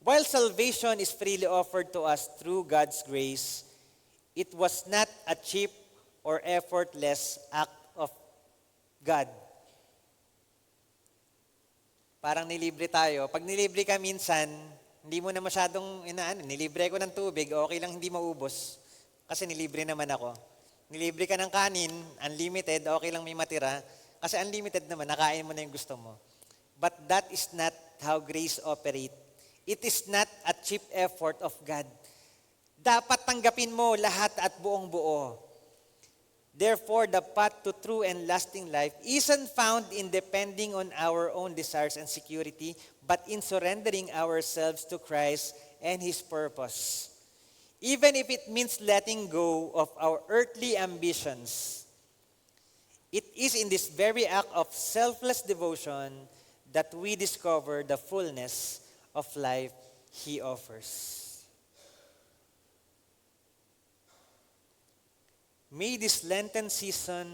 While salvation is freely offered to us through God's grace, it was not a cheap or effortless act of God. Parang nilibre tayo. Pag nilibre ka minsan, hindi mo na masyadong nilibre ko ng tubig, okay lang hindi maubos. Kasi nilibre naman ako. Nilibre ka ng kanin, unlimited, okay lang may matira. Kasi unlimited naman, nakain mo na yung gusto mo. But that is not how grace operates. It is not a cheap effort of God. Dapat tanggapin mo lahat at buong buo. Therefore, the path to true and lasting life isn't found in depending on our own desires and security, but in surrendering ourselves to Christ and His purpose. Even if it means letting go of our earthly ambitions, it is in this very act of selfless devotion that we discover the fullness of life He offers. May this Lenten season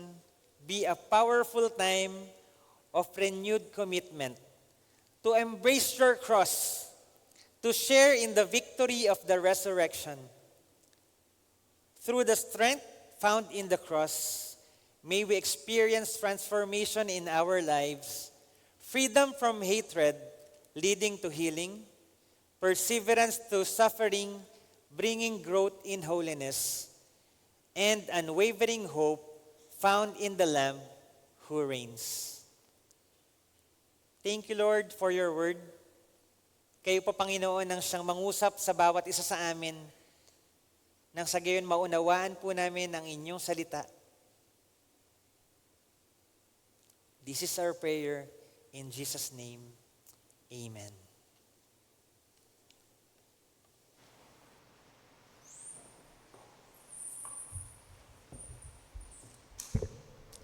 be a powerful time of renewed commitment to embrace your cross, to share in the victory of the resurrection. Through the strength found in the cross, may we experience transformation in our lives, freedom from hatred leading to healing, perseverance through suffering bringing growth in holiness and unwavering hope found in the Lamb who reigns. Thank you, Lord, for your word. Kayo po, Panginoon, ang siyang mangusap sa bawat isa sa amin nang sa gayon maunawaan po namin ang inyong salita. This is our prayer in Jesus' name. Amen.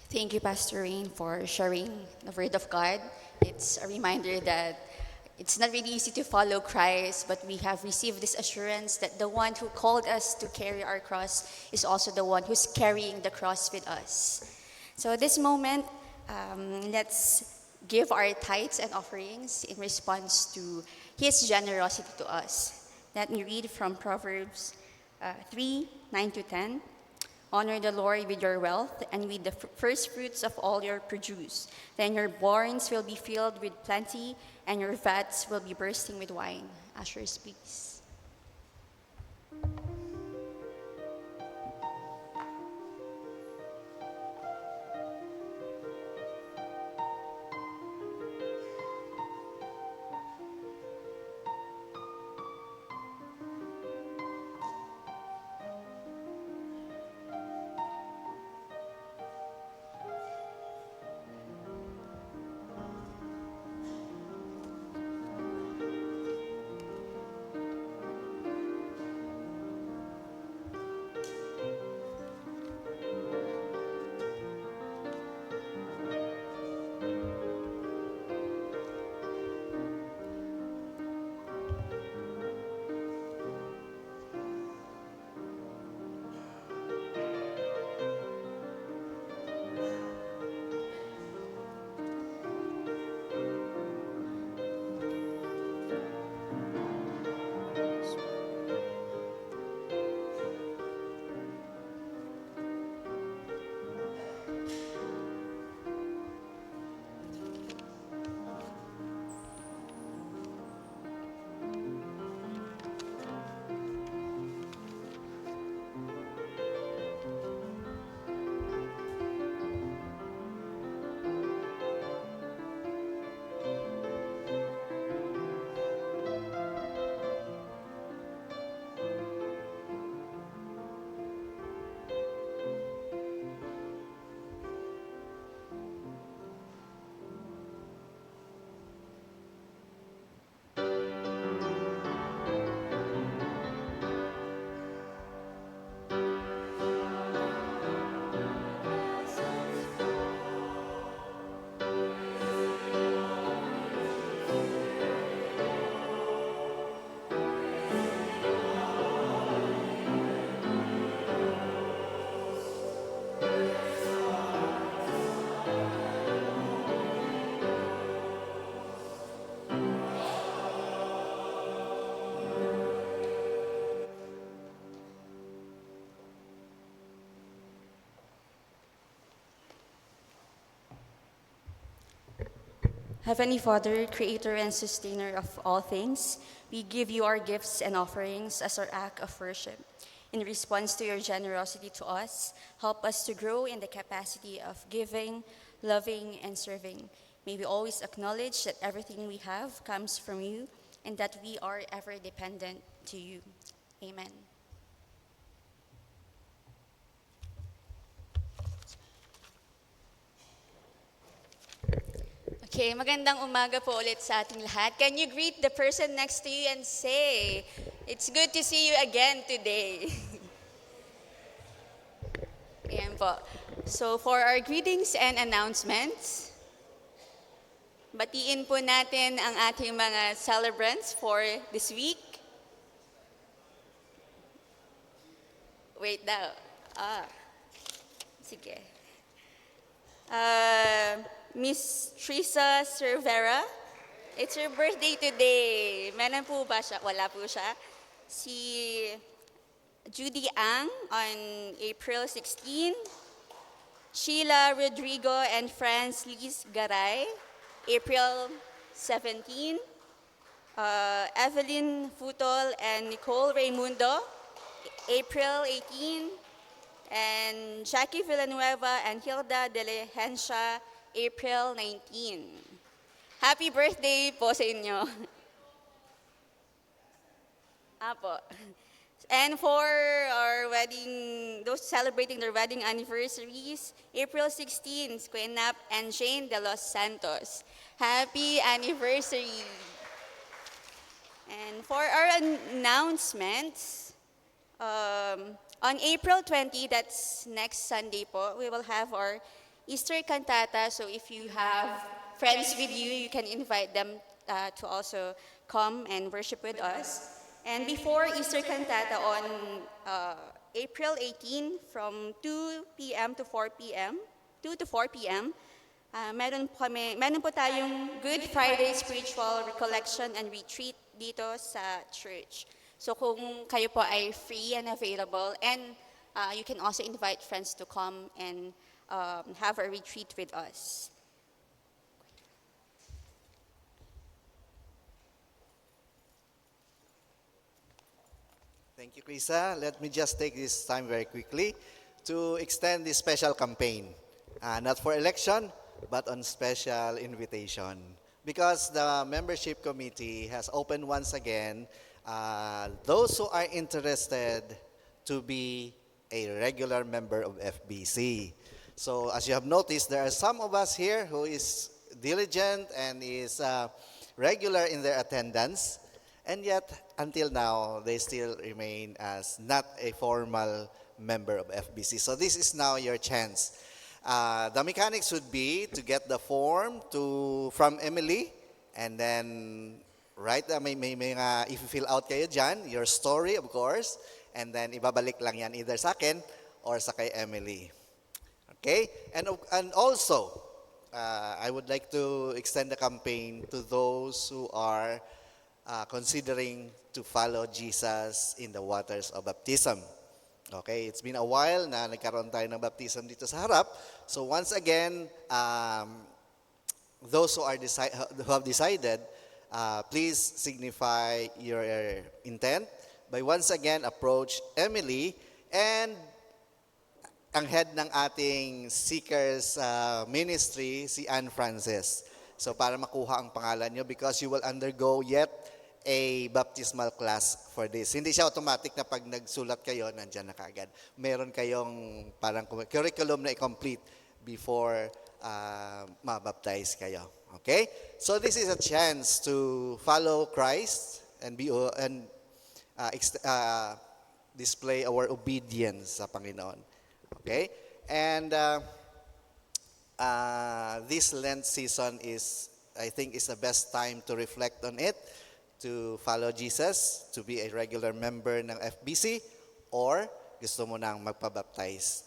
Thank you, Pastor Rain, for sharing the Word of God. It's a reminder that it's not really easy to follow Christ, but we have received this assurance that the one who called us to carry our cross is also the one who's carrying the cross with us. So at this moment, let's give our tithes and offerings in response to His generosity to us. Let me read from Proverbs 3:9-10. Honor the Lord with your wealth and with the first fruits of all your produce. Then your barns will be filled with plenty, and your vats will be bursting with wine. Ushers, please. Heavenly Father, creator and sustainer of all things, we give you our gifts and offerings as our act of worship. In response to your generosity to us, help us to grow in the capacity of giving, loving, and serving. May we always acknowledge that everything we have comes from you and that we are ever dependent to you. Amen. Okay, magandang umaga po ulit sa ating lahat. Can you greet the person next to you and say, "It's good to see you again today." Ayan po. So for our greetings and announcements, batiin po natin ang ating mga celebrants for this week. Wait daw. Sige. Miss Trisa Cervera, it's her birthday today. Meron po ba siya? Wala po siya. Si Judy Ang on April 16. Sheila Rodrigo and Franz Liz Garay, April 17. Evelyn Futol and Nicole Raimundo, April 18, and Jackie Villanueva and Hilda Diligencia, April 19. Happy birthday po sa inyo. Apo. And for our wedding, those celebrating their wedding anniversaries, April 16, Squenap and Jane de los Santos. Happy anniversary. And for our announcements, on April 20, that's next Sunday po, we will have our Easter cantata. So if you have friends with you, you can invite them to also come and worship with us. And before Easter cantata on April 18 from 2 p.m. to 4 p.m., 2 to 4 p.m., meron po tayong Good Friday Spiritual Recollection and Retreat dito sa church. So kung kayo po ay free and available, and you can also invite friends to come and have a retreat with us.
Thank you, Krisa. Let me just take this time very quickly to extend this special campaign, not for election, but on special invitation. Because the membership committee has opened once again those who are interested to be a regular member of FBC. So as you have noticed, there are some of us here who is diligent and is regular in their attendance, and yet until now they still remain as not a formal member of FBC. So this is now your chance. The mechanics would be to get the form from Emily, and then may mga i-fill out kayo dyan, your story of course, and then ibabalik lang yan either sa akin or sa kay Emily. Okay? And also, I would like to extend the campaign to those who are considering to follow Jesus in the waters of baptism. Okay, it's been a while na nagkaroon tayo ng baptism dito sa harap. So once again, those who have decided, please signify your intent by once again approach Emily and ang head ng ating Seekers Ministry, si Anne Frances. So para makuha ang pangalan nyo, because you will undergo yet a baptismal class for this. Hindi siya automatic na pag nagsulat kayo, nandyan na kaagad. Meron kayong parang curriculum na i-complete before mabaptize kayo. Okay? So this is a chance to follow Christ and display our obedience sa Panginoon. Okay? And this Lent season I think is the best time to reflect on it, to follow Jesus, to be a regular member ng FBC, or gusto mo nang magpabaptize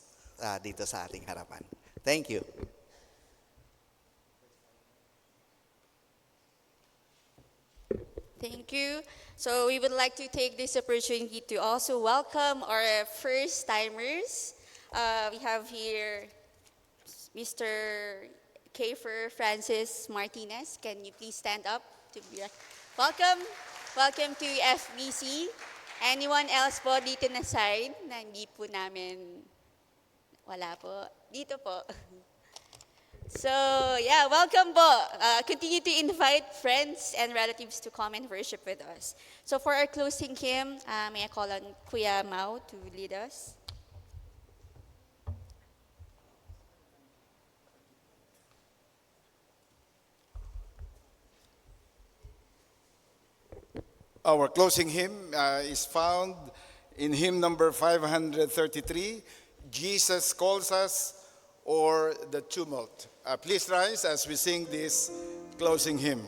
dito sa ating harapan. Thank you.
Thank you. So we would like to take this opportunity to also welcome our first-timers. We have here Mr. Kiefer Francis Martinez. Can you please stand up to be welcome? Welcome to FBC. Anyone else po dito na side na hindi po namin, wala po. Dito po. So, yeah, welcome po. Continue to invite friends and relatives to come and worship with us. So for our closing hymn, may I call on Kuya Mau to lead us?
Our closing hymn is found in hymn number 533, Jesus Calls Us, or The Tumult. Please rise as we sing this closing hymn.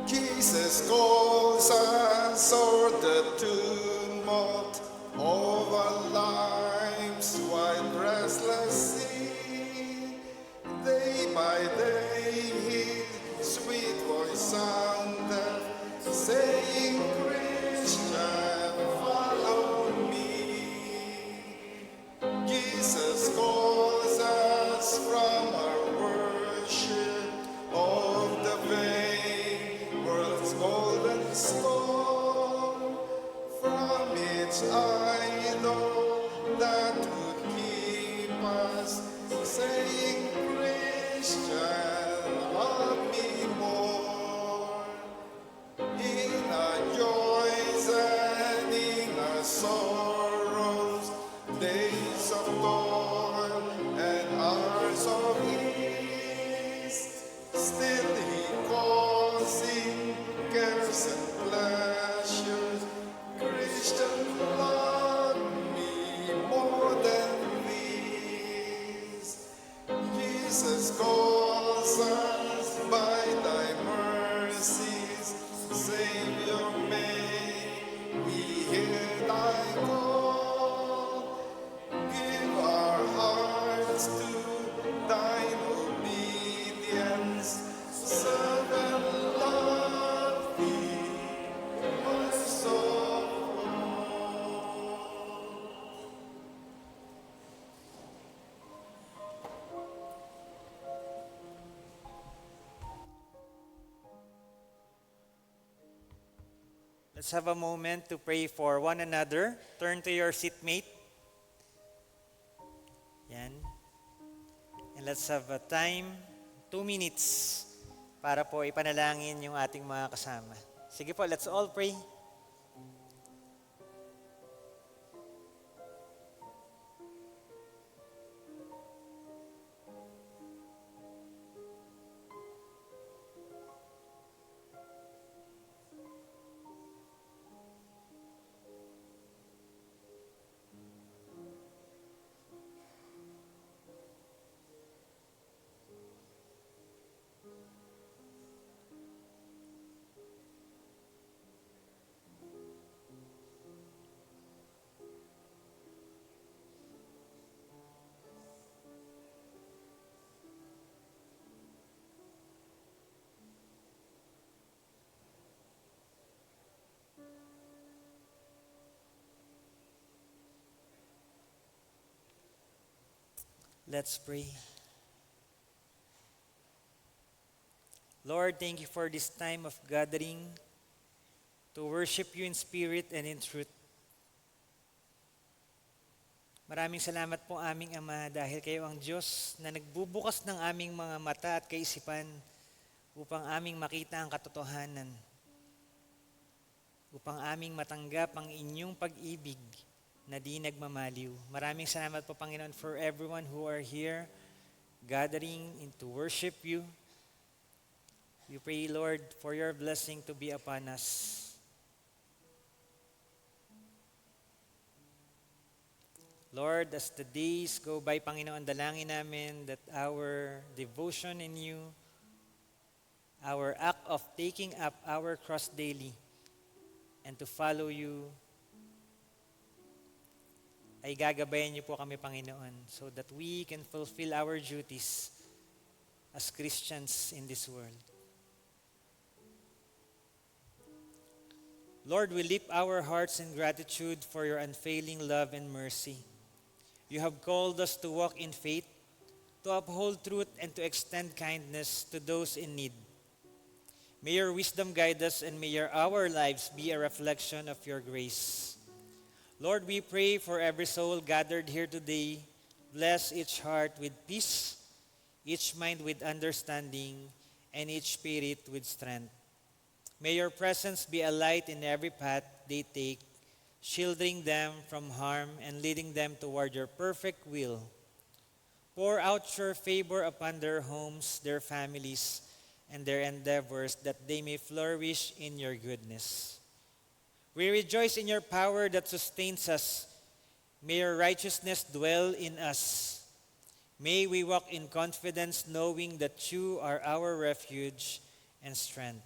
Jesus calls us o'er the tumult of our lives, while restless sea, day by day his sweet voice soundeth, saying, Christian, follow me. Jesus calls us from our worship
Let's have a moment to pray for one another. Turn to your seatmate. Yan. And let's have a time, 2 minutes, para po ipanalangin yung ating mga kasama. Sige po, let's all pray. Let's pray. Lord, thank you for this time of gathering to worship you in spirit and in truth. Maraming salamat po aming Ama dahil kayo ang Diyos na nagbubukas ng aming mga mata at kaisipan upang aming makita ang katotohanan, upang aming matanggap ang inyong pag-ibig na di nagmamaliw. Maraming salamat po, Panginoon, for everyone who are here gathering to worship you. We pray, Lord, for your blessing to be upon us. Lord, as the days go by, Panginoon, dalangin namin that our devotion in you, our act of taking up our cross daily and to follow you, ay gagabayan niyo po kami, Panginoon, so that we can fulfill our duties as Christians in this world. Lord, we lift our hearts in gratitude for your unfailing love and mercy. You have called us to walk in faith, to uphold truth, and to extend kindness to those in need. May your wisdom guide us, and may our lives be a reflection of your grace. Lord, we pray for every soul gathered here today. Bless each heart with peace, each mind with understanding, and each spirit with strength. May your presence be a light in every path they take, shielding them from harm and leading them toward your perfect will. Pour out your favor upon their homes, their families, and their endeavors, that they may flourish in your goodness. We rejoice in your power that sustains us. May your righteousness dwell in us. May we walk in confidence, knowing that you are our refuge and strength.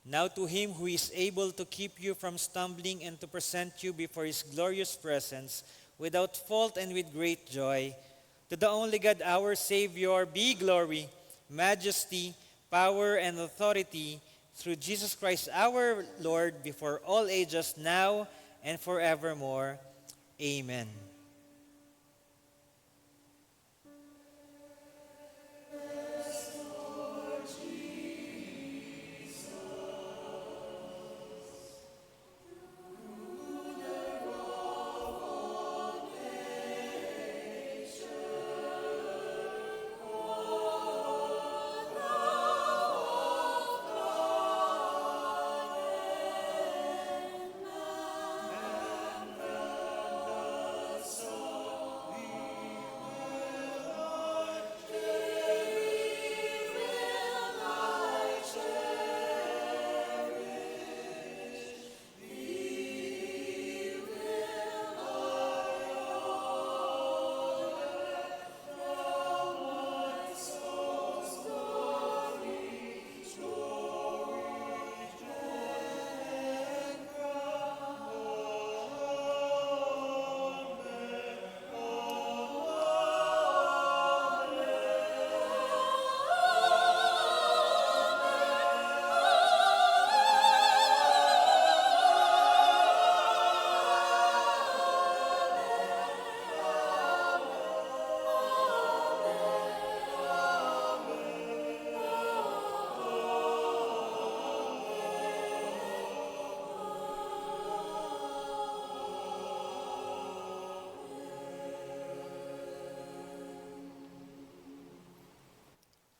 Now to him who is able to keep you from stumbling and to present you before his glorious presence without fault and with great joy, to the only God our Savior be glory, majesty, power, and authority through Jesus Christ our Lord, before all ages, now and forevermore. Amen.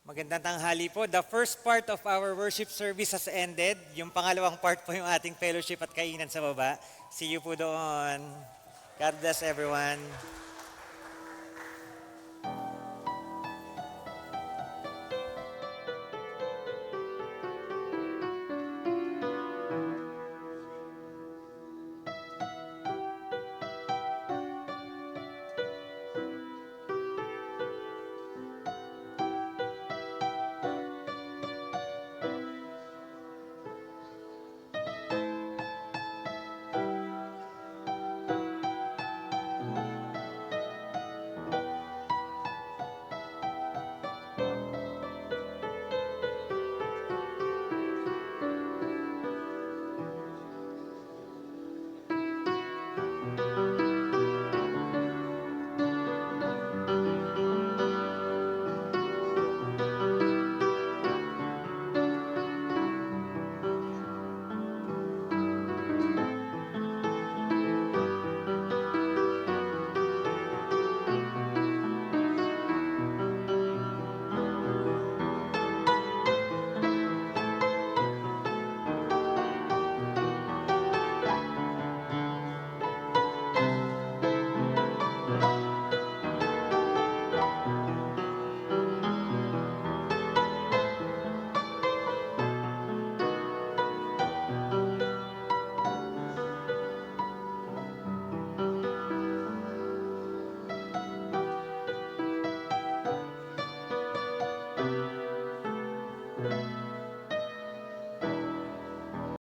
Magandang tanghali po. The first part of our worship service has ended. Yung pangalawang part po yung ating fellowship at kainan sa baba. See you po doon. God bless everyone.